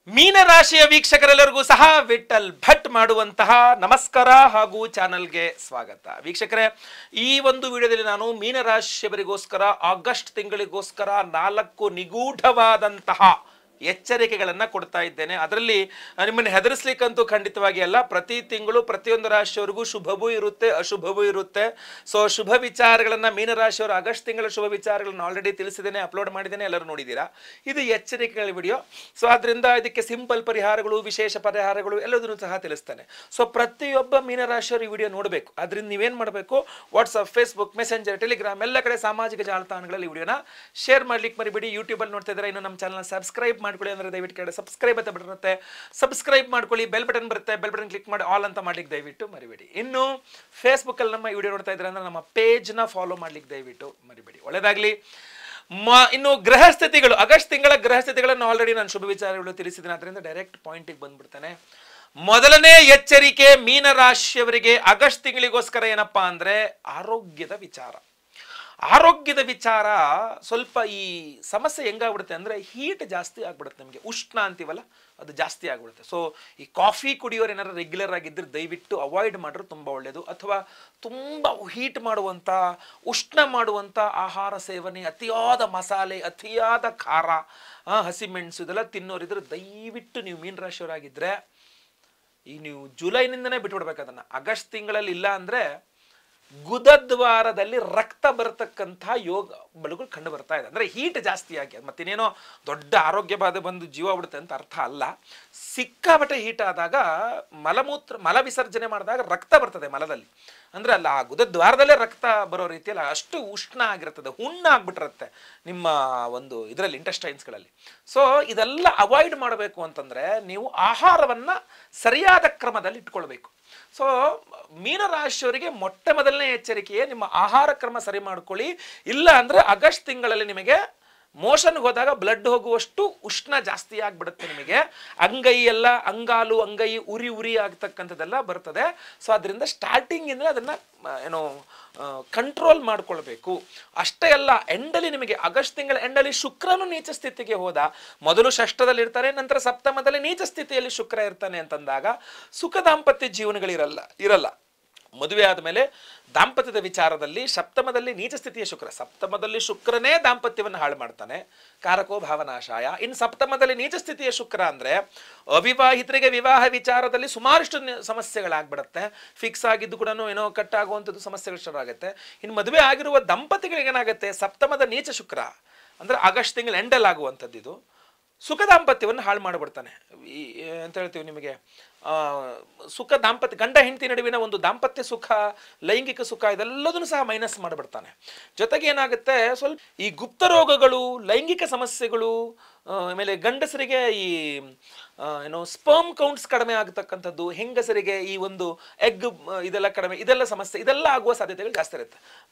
ಮೀನರಾಶಿಯ ವೀಕ್ಷಕರೆಲ್ಲರಿಗೂ ಸಹ ವಿಠಲ್ ಭಟ್ ಮಾಡುವಂತಹ ನಮಸ್ಕಾರ ಹಾಗೂ ಚಾನಲ್ಗೆ ಸ್ವಾಗತ. ವೀಕ್ಷಕರೇ, ಈ ಒಂದು ವಿಡಿಯೋದಲ್ಲಿ ನಾನು ಮೀನರಾಶಿಯವರಿಗೋಸ್ಕರ ಆಗಸ್ಟ್ ತಿಂಗಳಿಗೋಸ್ಕರ 4 ನಿಗೂಢವಾದಂತಹ ಎಚ್ಚರಿಕೆಗಳನ್ನು ಕೊಡ್ತಾ ಇದ್ದೇನೆ. ಅದರಲ್ಲಿ ನಿಮ್ಮನ್ನು ಹೆದರಿಸಲಿಕ್ಕಂತೂ ಖಂಡಿತವಾಗಿ ಅಲ್ಲ. ಪ್ರತಿ ತಿಂಗಳು ಪ್ರತಿಯೊಂದು ರಾಶಿಯವರಿಗೂ ಶುಭವೂ ಇರುತ್ತೆ, ಅಶುಭವೂ ಇರುತ್ತೆ. ಸೊ ಶುಭ ವಿಚಾರಗಳನ್ನು ಮೀನರಾಶಿಯವರು ಆಗಸ್ಟ್ ತಿಂಗಳ ಶುಭ ವಿಚಾರಗಳನ್ನು ಆಲ್ರೆಡಿ ತಿಳಿಸಿದ್ದೇನೆ, ಅಪ್ಲೋಡ್ ಮಾಡಿದ್ದೇನೆ, ಎಲ್ಲರೂ ನೋಡಿದ್ದೀರಾ. ಇದು ಎಚ್ಚರಿಕೆಗಳ ವಿಡಿಯೋ. ಸೊ ಅದರಿಂದ ಇದಕ್ಕೆ ಸಿಂಪಲ್ ಪರಿಹಾರಗಳು, ವಿಶೇಷ ಪರಿಹಾರಗಳು ಎಲ್ಲದನ್ನು ಸಹ ತಿಳಿಸ್ತೇನೆ. ಸೊ ಪ್ರತಿಯೊಬ್ಬ ಮೀನರಾಶಿಯವರು ಈ ವಿಡಿಯೋ ನೋಡಬೇಕು. ಅದರಿಂದ ನೀವೇನು ಮಾಡಬೇಕು, ವಾಟ್ಸಪ್, ಫೇಸ್ಬುಕ್, ಮೆಸೆಂಜರ್, ಟೆಲಿಗ್ರಾಮ್ ಎಲ್ಲ ಕಡೆ ಸಾಮಾಜಿಕ ಜಾಲತಾಣಗಳಲ್ಲಿ ವಿಡಿಯೋನ ಶೇರ್ ಮಾಡ್ಲಿಕ್ಕೆ ಮರಿಬೇಡಿ. ಯೂಟ್ಯೂಬಲ್ಲಿ ನೋಡ್ತಾ ಇದ್ದಾರೆ, ಇನ್ನು ನಮ್ಮ ಚಾನಲ್ನ ಸಬ್ಸ್ಕ್ರೈಬ್ ಮಾಡ್ಕೊಳ್ಳಿ. ಅಂದರೆ ದಯವಿಟ್ಟು ಕಡೆ ಸಬ್ಸ್ಕ್ರೈಬ್ ಅಂತ ಬರುತ್ತೆ, ಸಬ್ಸ್ಕ್ರೈಬ್ ಮಾಡ್ಕೊಳ್ಳಿ. ಬೆಲ್ ಬಟನ್ ಬರುತ್ತೆ, ಬೆಲ್ ಬಟನ್ ಕ್ಲಿಕ್ ಮಾಡಿ ಆಲ್ ಅಂತ ಮಾಡ್ಲಿಕ್ಕೆ ದಯವಿಟ್ಟು ಮರಿಬೇಡಿ. ಇನ್ನು ಫೇಸ್ಬುಕ್ಕಲ್ಲಿ ನಮ್ಮ ವಿಡಿಯೋ ನೋಡ್ತಾ ಇದ್ರೆ ಅಂದ್ರೆ ನಮ್ಮ ಪೇಜ್ನ ಫಾಲೋ ಮಾಡ್ಲಿಕ್ಕೆ ದಯವಿಟ್ಟು ಮರಿಬೇಡಿ. ಒಳ್ಳೆಯದಾಗಲಿ. ಇನ್ನು ಗ್ರಹಸ್ಥಿತಿಗಳು, ಆಗಸ್ಟ್ ತಿಂಗಳ ಗ್ರಹಸ್ಥಿತಿಗಳನ್ನು ಆಲ್ರೆಡಿ ನಾನು ಶುಭ ವಿಚಾರಗಳು ತಿಳಿಸಿದ್ದೇನೆ. ಅದರಿಂದ ಡೈರೆಕ್ಟ್ ಪಾಯಿಂಟಿಗೆ ಬಂದ್ಬಿಡ್ತೇನೆ. ಮೊದಲನೇ ಎಚ್ಚರಿಕೆ ಮೀನರಾಶಿಯವರಿಗೆ ಆಗಸ್ಟ್ ತಿಂಗಳಿಗೋಸ್ಕರ ಏನಪ್ಪಾ ಅಂದ್ರೆ ಆರೋಗ್ಯದ ವಿಚಾರ. ಆರೋಗ್ಯದ ವಿಚಾರ ಸ್ವಲ್ಪ ಈ ಸಮಸ್ಯೆ ಹೆಂಗಾಗ್ಬಿಡುತ್ತೆ ಅಂದರೆ ಹೀಟ್ ಜಾಸ್ತಿ ಆಗ್ಬಿಡುತ್ತೆ. ನಮಗೆ ಉಷ್ಣ ಅಂತೀವಲ್ಲ, ಅದು ಜಾಸ್ತಿ ಆಗ್ಬಿಡುತ್ತೆ. ಸೊ ಈ ಕಾಫಿ ಕುಡಿಯೋರು ಏನಾರು ರೆಗ್ಯುಲರ್ ಆಗಿದ್ದರೆ ದಯವಿಟ್ಟು ಅವಾಯ್ಡ್ ಮಾಡಿದ್ರೆ ತುಂಬ ಒಳ್ಳೆಯದು. ಅಥವಾ ತುಂಬ ಹೀಟ್ ಮಾಡುವಂಥ, ಉಷ್ಣ ಮಾಡುವಂಥ ಆಹಾರ ಸೇವನೆ, ಅತಿಯಾದ ಮಸಾಲೆ, ಅತಿಯಾದ ಖಾರ, ಹಸಿಮೆಣಸು ಇದೆಲ್ಲ ತಿನ್ನೋರಿದ್ರೆ ದಯವಿಟ್ಟು ನೀವು ಮೀನರಾಶಿಯವರಾಗಿದ್ದರೆ ಈ ನೀವು ಜುಲೈನಿಂದನೇ ಬಿಟ್ಬಿಡ್ಬೇಕು ಅದನ್ನು. ಆಗಸ್ಟ್ ತಿಂಗಳಲ್ಲಿ ಇಲ್ಲ ಅಂದರೆ ಗುದದ್ವಾರದಲ್ಲಿ ರಕ್ತ ಬರತಕ್ಕಂಥ ಯೋಗ ಬಲಗಳು ಕಂಡು ಬರ್ತಾ ಇದೆ. ಅಂದರೆ ಹೀಟ್ ಜಾಸ್ತಿ ಆಗಿ, ಮತ್ತಿನ್ನೇನೋ ದೊಡ್ಡ ಆರೋಗ್ಯ ಬಾಧೆ ಬಂದು ಜೀವ ಬಿಡುತ್ತೆ ಅಂತ ಅರ್ಥ ಅಲ್ಲ. ಸಿಕ್ಕಾಬಟ್ಟೆ ಹೀಟ್ ಆದಾಗ ಮಲ ವಿಸರ್ಜನೆ ಮಾಡಿದಾಗ ರಕ್ತ ಬರ್ತದೆ ಮಲದಲ್ಲಿ. ಅಂದರೆ ಅಲ್ಲ, ಆ ಗುದದ್ವಾರದಲ್ಲೇ ರಕ್ತ ಬರೋ ರೀತಿಯಲ್ಲಿ ಅಷ್ಟು ಉಷ್ಣ ಆಗಿರ್ತದೆ, ಹುಣ್ಣಾಗ್ಬಿಟ್ಟಿರುತ್ತೆ ನಿಮ್ಮ ಒಂದು ಇದರಲ್ಲಿ ಇಂಟೆಸ್ಟೈನ್ಸ್ಗಳಲ್ಲಿ. ಸೊ ಇದೆಲ್ಲ ಅವಾಯ್ಡ್ ಮಾಡಬೇಕು ಅಂತಂದರೆ ನೀವು ಆಹಾರವನ್ನು ಸರಿಯಾದ ಕ್ರಮದಲ್ಲಿ ಇಟ್ಕೊಳ್ಬೇಕು. ಸೊ ಮೀನರಾಶಿಯವರಿಗೆ ಮೊಟ್ಟ ಮೊದಲನೇ ಎಚ್ಚರಿಕೆಯೇ ನಿಮ್ಮ ಆಹಾರ ಕ್ರಮ ಸರಿ ಮಾಡ್ಕೊಳ್ಳಿ. ಇಲ್ಲ ಅಂದರೆ ಆಗಸ್ಟ್ ತಿಂಗಳಲ್ಲಿ ನಿಮಗೆ ಮೋಷನ್ಗೆ ಹೋದಾಗ ಬ್ಲಡ್ ಹೋಗುವಷ್ಟು ಉಷ್ಣ ಜಾಸ್ತಿ ಆಗಿಬಿಡುತ್ತೆ. ನಿಮಗೆ ಅಂಗೈ ಎಲ್ಲ, ಅಂಗಾಲು ಅಂಗೈ ಉರಿ ಆಗ್ತಕ್ಕಂಥದ್ದೆಲ್ಲ ಬರ್ತದೆ. ಸೊ ಅದರಿಂದ ಸ್ಟಾರ್ಟಿಂಗಿಂದ ಅದನ್ನು ಏನೋ ಕಂಟ್ರೋಲ್ ಮಾಡ್ಕೊಳ್ಬೇಕು. ಅಷ್ಟೇ ಅಲ್ಲ, ಎಂಡಲ್ಲಿ ನಿಮಗೆ ಆಗಸ್ಟ್ ತಿಂಗಳ ಎಂಡಲ್ಲಿ ಶುಕ್ರನು ನೀಚ ಸ್ಥಿತಿಗೆ ಹೋದ. ಮೊದಲು ಷಷ್ಠದಲ್ಲಿ ಇರ್ತಾರೆ, ನಂತರ ಸಪ್ತಮದಲ್ಲಿ ನೀಚ ಸ್ಥಿತಿಯಲ್ಲಿ ಶುಕ್ರ ಇರ್ತಾನೆ ಅಂತಂದಾಗ ಸುಖ ದಾಂಪತ್ಯ ಜೀವನಗಳಿರಲ್ಲ. ಮದುವೆ ಆದಮೇಲೆ ದಾಂಪತ್ಯದ ವಿಚಾರದಲ್ಲಿ ಸಪ್ತಮದಲ್ಲಿ ನೀಚ ಸ್ಥಿತಿಯ ಶುಕ್ರ, ಸಪ್ತಮದಲ್ಲಿ ಶುಕ್ರನೇ ದಾಂಪತ್ಯವನ್ನು ಹಾಳು ಮಾಡ್ತಾನೆ, ಕಾರಕೋ ಭಾವನಾಶಾಯ. ಇನ್ನು ಸಪ್ತಮದಲ್ಲಿ ನೀಚ ಸ್ಥಿತಿಯ ಶುಕ್ರ ಅಂದರೆ ಅವಿವಾಹಿತರಿಗೆ ವಿವಾಹ ವಿಚಾರದಲ್ಲಿ ಸುಮಾರಷ್ಟು ಸಮಸ್ಯೆಗಳಾಗ್ಬಿಡುತ್ತೆ. ಫಿಕ್ಸ್ ಆಗಿದ್ದು ಕೂಡ ಏನೋ ಕಟ್ಟಾಗುವಂಥದ್ದು ಸಮಸ್ಯೆಗಳು ಶುರು ಆಗುತ್ತೆ. ಇನ್ನು ಮದುವೆ ಆಗಿರುವ ದಂಪತಿಗಳಿಗೆ ಏನಾಗುತ್ತೆ, ಸಪ್ತಮದ ನೀಚ ಶುಕ್ರ ಅಂದರೆ ಆಗಸ್ಟ್ ತಿಂಗಳ ಎಂಡಲ್ಲಿ ಆಗುವಂಥದ್ದು ಇದು ಸುಖ ದಾಂಪತ್ಯವನ್ನು ಹಾಳು ಮಾಡಿಬಿಡ್ತಾನೆ. ಅಂತ ಹೇಳ್ತೀವಿ ನಿಮಗೆ ಸುಖ ದಾಂಪತ್ಯ, ಗಂಡ ಹೆಂಡತಿ ನಡುವಿನ ಒಂದು ದಾಂಪತ್ಯ ಸುಖ, ಲೈಂಗಿಕ ಸುಖ ಇದೆಲ್ಲದನ್ನು ಸಹ ಮೈನಸ್ ಮಾಡಿಬಿಡ್ತಾನೆ. ಜೊತೆಗೆ ಏನಾಗುತ್ತೆ, ಸ್ವಲ್ಪ ಈ ಗುಪ್ತ ರೋಗಗಳು, ಲೈಂಗಿಕ ಸಮಸ್ಯೆಗಳು, ಆಮೇಲೆ ಗಂಡಸರಿಗೆ ಈ ಏನೋ ಸ್ಪರ್ಮ್ ಕೌಂಟ್ಸ್ ಕಡಿಮೆ ಆಗತಕ್ಕಂಥದ್ದು, ಹೆಂಗಸರಿಗೆ ಈ ಒಂದು ಎಗ್ ಇದೆಲ್ಲ ಕಡಿಮೆ, ಇದೆಲ್ಲ ಸಮಸ್ಯೆ, ಇದೆಲ್ಲ ಆಗುವ ಸಾಧ್ಯತೆಗಳು ಜಾಸ್ತಿ ಇರುತ್ತೆ.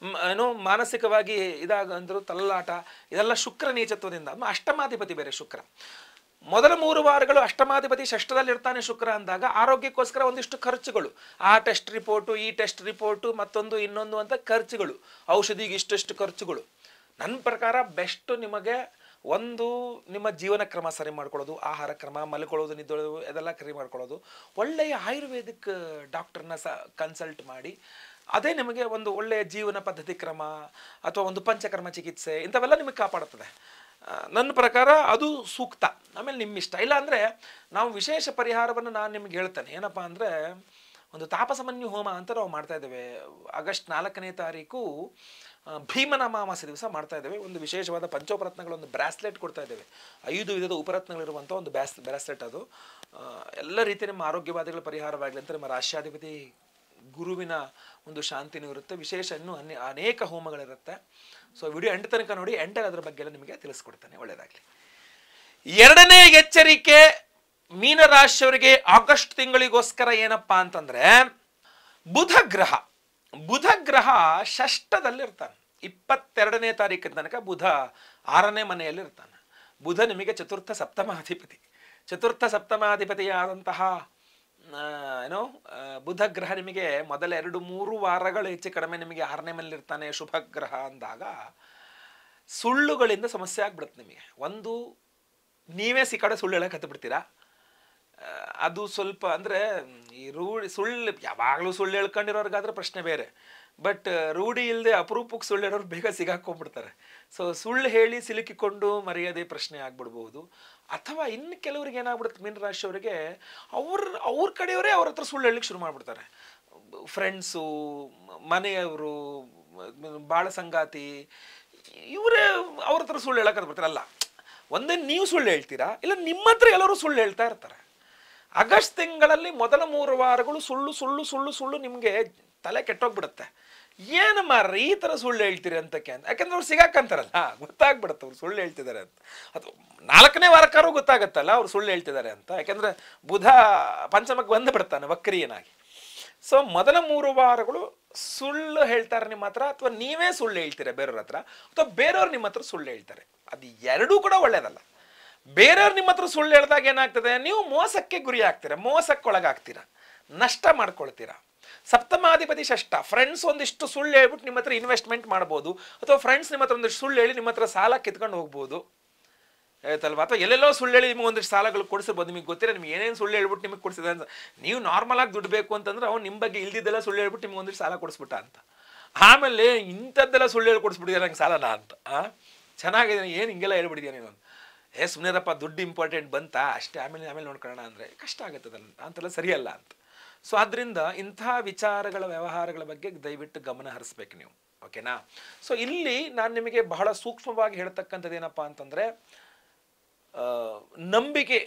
ಏನೋ ಮಾನಸಿಕವಾಗಿ ಇದಾಗಂದ್ರು ತಲ್ಲಾಟ, ಇದೆಲ್ಲ ಶುಕ್ರ ನೀಚತ್ವದಿಂದ. ಅಷ್ಟಮಾಧಿಪತಿ ಬೇರೆ ಶುಕ್ರ. ಮೊದಲ 3 ವಾರಗಳು ಅಷ್ಟಮಾಧಿಪತಿ ಷಷ್ಠದಲ್ಲಿ ಇರ್ತಾನೆ ಶುಕ್ರ ಅಂದಾಗ ಆರೋಗ್ಯಕ್ಕೋಸ್ಕರ ಒಂದಿಷ್ಟು ಖರ್ಚುಗಳು, ಆ ಟೆಸ್ಟ್ ರಿಪೋರ್ಟು, ಈ ಟೆಸ್ಟ್ ರಿಪೋರ್ಟು, ಮತ್ತೊಂದು ಇನ್ನೊಂದು ಅಂತ ಖರ್ಚುಗಳು, ಔಷಧಿಗೆ ಇಷ್ಟಷ್ಟು ಖರ್ಚುಗಳು. ನನ್ನ ಪ್ರಕಾರ ಬೆಸ್ಟು ನಿಮಗೆ ಒಂದು ನಿಮ್ಮ ಜೀವನ ಕ್ರಮ ಸರಿ ಮಾಡ್ಕೊಳ್ಳೋದು, ಆಹಾರ ಕ್ರಮ, ಮಲ್ಕೊಳ್ಳೋದು, ನಿದ್ದೊಳೋದು ಇದೆಲ್ಲ ಸರಿ ಮಾಡ್ಕೊಳ್ಳೋದು. ಒಳ್ಳೆಯ ಆಯುರ್ವೇದಿಕ್ ಡಾಕ್ಟರ್ನ ಕನ್ಸಲ್ಟ್ ಮಾಡಿ ಅದೇ ನಿಮಗೆ ಒಂದು ಒಳ್ಳೆಯ ಜೀವನ ಪದ್ಧತಿ ಕ್ರಮ ಅಥವಾ ಒಂದು ಪಂಚಕರ್ಮ ಚಿಕಿತ್ಸೆ ಇಂಥವೆಲ್ಲ ನಿಮಗೆ ಕಾಪಾಡುತ್ತದೆ. ನನ್ನ ಪ್ರಕಾರ ಅದು ಸೂಕ್ತ. ಆಮೇಲೆ ನಿಮ್ಮ ಇಷ್ಟ. ಇಲ್ಲ ಅಂದರೆ ನಾವು ವಿಶೇಷ ಪರಿಹಾರವನ್ನು ನಾನು ನಿಮ್ಗೆ ಹೇಳ್ತೇನೆ. ಏನಪ್ಪ ಅಂದರೆ ಒಂದು ತಾಪಸಮನ್ಯು ಹೋಮ ಅಂತ ನಾವು ಮಾಡ್ತಾ ಇದ್ದೇವೆ. ಆಗಸ್ಟ್ 4ನೇ ತಾರೀಕು ಭೀಮನ ಅಮಾವಾಸ್ಯೆ ದಿವಸ ಮಾಡ್ತಾ ಇದ್ದೇವೆ. ಒಂದು ವಿಶೇಷವಾದ ಪಂಚೋಪರತ್ನಗಳ ಒಂದು ಬ್ರಾಸ್ಲೆಟ್ ಕೊಡ್ತಾ ಇದ್ದೇವೆ. 5 ವಿಧದ ಉಪರತ್ನಗಳಿರುವಂಥ ಒಂದು ಬ್ರಾಸ್ಲೆಟ್. ಅದು ಎಲ್ಲ ರೀತಿಯ ನಿಮ್ಮ ಆರೋಗ್ಯವಾದಿಗಳ ಪರಿಹಾರವಾಗಲಿ ಅಂತ ನಿಮ್ಮ ರಾಶ್ಯಾಧಿಪತಿ ಗುರುವಿನ ಒಂದು ಶಾಂತಿನೂ ಇರುತ್ತೆ. ವಿಶೇಷ ಇನ್ನೂ ಅನೇಕ ಹೋಮಗಳಿರುತ್ತೆ. ಸೊ ವಿಡಿಯೋ ಎಂಡ್ ತನಕ ನೋಡಿ, ಎಂಟಲ್ಲಿ ಅದರ ಬಗ್ಗೆ ಎಲ್ಲ ನಿಮಗೆ ತಿಳಿಸ್ಕೊಡ್ತಾನೆ. ಒಳ್ಳೆಯದಾಗಲಿ. ಎರಡನೇ ಎಚ್ಚರಿಕೆ ಮೀನರಾಶಿಯವರಿಗೆ ಆಗಸ್ಟ್ ತಿಂಗಳಿಗೋಸ್ಕರ ಏನಪ್ಪಾ ಅಂತಂದ್ರೆ ಬುಧ ಗ್ರಹ ಷಷ್ಠದಲ್ಲಿರ್ತಾನೆ. 22ನೇ ತಾರೀಕಿನ ತನಕ ಬುಧ 6ನೇ ಮನೆಯಲ್ಲಿ ಇರ್ತಾನೆ. ಬುಧ ನಿಮಗೆ ಚತುರ್ಥ ಸಪ್ತಮಾಧಿಪತಿಯಾದಂತಹ ಏನೋ ಬುಧ ಗ್ರಹ ನಿಮಗೆ ಮೊದಲ 2-3 ವಾರಗಳು ಹೆಚ್ಚು ಕಡಿಮೆ ನಿಮಗೆ 6ನೇ ಮನೇಲಿ ಇರ್ತಾನೆ ಶುಭ ಗ್ರಹ ಅಂದಾಗ ಸುಳ್ಳುಗಳಿಂದ ಸಮಸ್ಯೆ ಆಗ್ಬಿಡುತ್ತೆ ನಿಮಗೆ. ಒಂದು, ನೀವೇ ಸಿಕ್ಕಾಡೆ ಸುಳ್ಳು ಹೇಳಕ್ಕೆ ಹತ್ತು ಬಿಡ್ತೀರಾ. ಅದು ಸ್ವಲ್ಪ ಅಂದರೆ ಈ ಸುಳ್ಳು ಯಾವಾಗಲೂ ಸುಳ್ಳು ಹೇಳ್ಕೊಂಡಿರೋರ್ಗಾದ್ರೆ ಪ್ರಶ್ನೆ ಬೇರೆ. ಬಟ್ ರೂಢಿ ಇಲ್ಲದೆ ಅಪರೂಪಕ್ಕೆ ಸುಳ್ಳು ಹೇಳೋರು ಬೇಗ ಸಿಗಾಕೊಂಡ್ಬಿಡ್ತಾರೆ. ಸೊ ಸುಳ್ಳು ಹೇಳಿ ಸಿಲುಕಿಕೊಂಡು ಮರ್ಯಾದೆ ಪ್ರಶ್ನೆ ಆಗ್ಬಿಡ್ಬೋದು. ಅಥವಾ ಇನ್ನು ಕೆಲವ್ರಿಗೆ ಏನಾಗ್ಬಿಡುತ್ತೆ, ಮೀನರಾಶಿಯವರಿಗೆ ಅವ್ರ ಕಡೆಯವರೇ ಅವ್ರ ಹತ್ರ ಸುಳ್ಳು ಹೇಳಲಿಕ್ಕೆ ಶುರು ಮಾಡಿಬಿಡ್ತಾರೆ. ಫ್ರೆಂಡ್ಸು, ಮನೆಯವರು, ಬಾಳ ಸಂಗಾತಿ, ಇವರೇ ಅವ್ರ ಹತ್ರ ಸುಳ್ಳು ಹೇಳಕ್ಕೆ ಬರ್ತಾರಲ್ಲ. ಒಂದೇ ನೀವು ಸುಳ್ಳು ಹೇಳ್ತೀರಾ, ಇಲ್ಲ ನಿಮ್ಮ ಹತ್ರ ಎಲ್ಲರೂ ಸುಳ್ಳು ಹೇಳ್ತಾ ಇರ್ತಾರೆ. ಆಗಸ್ಟ್ ತಿಂಗಳಲ್ಲಿ ಮೊದಲ 3 ವಾರಗಳು ಸುಳ್ಳು ಸುಳ್ಳು ಸುಳ್ಳು ಸುಳ್ಳು ನಿಮಗೆ ತಲೆ ಕೆಟ್ಟೋಗ್ಬಿಡುತ್ತೆ. ಏನು ಮಾರ್ರಿ ಈ ಥರ ಸುಳ್ಳು ಹೇಳ್ತೀರಿ ಅಂತಕ್ಕೆ ಅಂತ. ಯಾಕಂದ್ರೆ ಅವ್ರು ಸಿಗಾಕಂತಾರಲ್ಲ, ಗೊತ್ತಾಗ್ಬಿಡುತ್ತೆ ಅವ್ರು ಸುಳ್ಳು ಹೇಳ್ತಿದ್ದಾರೆ ಅಂತ. ಅದು 4ನೇ ವಾರಕ್ಕಾರು ಗೊತ್ತಾಗತ್ತಲ್ಲ ಅವ್ರು ಸುಳ್ಳು ಹೇಳ್ತಿದ್ದಾರೆ ಅಂತ. ಯಾಕಂದ್ರೆ ಬುಧ ಪಂಚಮಕ್ಕೆ ಬಂದುಬಿಡ್ತಾನೆ ವಕ್ರಿಯನಾಗಿ. ಸೊ ಮೊದಲ 3 ವಾರಗಳು ಸುಳ್ಳು ಹೇಳ್ತಾರೆ ನಿಮ್ಮ ಹತ್ರ, ಅಥವಾ ನೀವೇ ಸುಳ್ಳು ಹೇಳ್ತೀರಾ ಬೇರೆಯವ್ರ ಹತ್ರ, ಅಥವಾ ಬೇರೆಯವ್ರು ನಿಮ್ಮ ಹತ್ರ ಸುಳ್ಳು ಹೇಳ್ತಾರೆ. ಅದು ಎರಡೂ ಕೂಡ ಒಳ್ಳೇದಲ್ಲ. ಬೇರೆಯವ್ರು ನಿಮ್ಮ ಹತ್ರ ಸುಳ್ಳು ಹೇಳಿದಾಗ ಏನಾಗ್ತದೆ, ನೀವು ಮೋಸಕ್ಕೆ ಗುರಿ ಆಗ್ತೀರಾ, ಮೋಸಕ್ಕೊಳಗಾಗ್ತೀರಾ, ನಷ್ಟ ಮಾಡ್ಕೊಳ್ತೀರಾ. ಸಪ್ತಮಾಧಿಪತಿ ಷಷ್ಠ. ಫ್ರೆಂಡ್ಸ್ ಒಂದಿಷ್ಟು ಸುಳ್ಳು ಹೇಳ್ಬಿಟ್ಟು ನಿಮ್ಮ ಹತ್ರ ಇನ್ವೆಸ್ಟ್ಮೆಂಟ್ ಮಾಡ್ಬೋದು, ಅಥವಾ ಫ್ರೆಂಡ್ಸ್ ನಿಮ್ಮ ಹತ್ರ ಒಂದಿಷ್ಟು ಸುಳ್ಳು ಹೇಳಿ ನಿಮ್ಮ ಹತ್ರ ಸಾಲ ಕಿತ್ಕೊಂಡು ಹೋಗ್ಬೋದು, ಆಯ್ತಲ್ವಾ. ಅಥವಾ ಎಲ್ಲೆಲ್ಲೋ ಸುಳ್ಳು ಹೇಳಿ ನಿಮ್ಗೆ ಒಂದಿಷ್ಟು ಸಾಲಗಳು ಕೊಡಿಸಿರ್ಬೋದು. ನಿಮಗೆ ಗೊತ್ತಿರ ನಿಮ್ಗೆ ಏನೇನು ಸುಳ್ಳು ಹೇಳ್ಬಿಟ್ಟು ನಿಮಗೆ ಕೊಡಿಸಿದೆ ಅಂತ. ನೀವು ನಾರ್ಮಲ್ ಆಗಿ ದುಡ್ಡು ಬೇಕು ಅಂತಂದ್ರೆ ಅವ್ನು ನಿಮ್ಮ ಬಗ್ಗೆ ಇಲ್ದಿದ್ದೆಲ್ಲ ಸುಳ್ಳು ಹೇಳ್ಬಿಟ್ಟು ನಿಮ್ಗೆ ಒಂದಿಷ್ಟು ಸಾಲ ಕೊಡಿಸ್ಬಿಟ್ಟ ಅಂತ. ಆಮೇಲೆ ಇಂಥದ್ದೆಲ್ಲ ಸುಳ್ಳು ಹೇಳಿ ಕೊಡಿಸ್ಬಿಟ್ಟಿದ್ಯಾ ನಂಗೆ ಸಾಲನಾ ಅಂತ. ಚೆನ್ನಾಗಿದೆ, ಏನು ಹಿಂಗೆಲ್ಲ ಹೇಳ್ಬಿಟ್ಟಿದ್ಯಾ ನೀನು. ಸುಮ್ಮನೆರಪ್ಪ, ದುಡ್ಡು ಇಂಪಾರ್ಟೆಂಟ್ ಬಂತಾ ಅಷ್ಟೇ, ಆಮೇಲೆ ನೋಡ್ಕೊಳ್ಳೋಣ ಅಂದರೆ ಕಷ್ಟ ಆಗುತ್ತದಲ್ಲ, ಅಂತೆಲ್ಲ ಸರಿಯಲ್ಲ ಅಂತ. ಸೊ ಆದ್ದರಿಂದ ಇಂಥ ವಿಚಾರಗಳ ವ್ಯವಹಾರಗಳ ಬಗ್ಗೆ ದಯವಿಟ್ಟು ಗಮನ ಹರಿಸ್ಬೇಕು ನೀವು, ಓಕೆನಾ. ಸೊ ಇಲ್ಲಿ ನಾನು ನಿಮಗೆ ಬಹಳ ಸೂಕ್ಷ್ಮವಾಗಿ ಹೇಳ್ತಕ್ಕಂಥದ್ದು ಏನಪ್ಪ ಅಂತಂದರೆ, ನಂಬಿಕೆ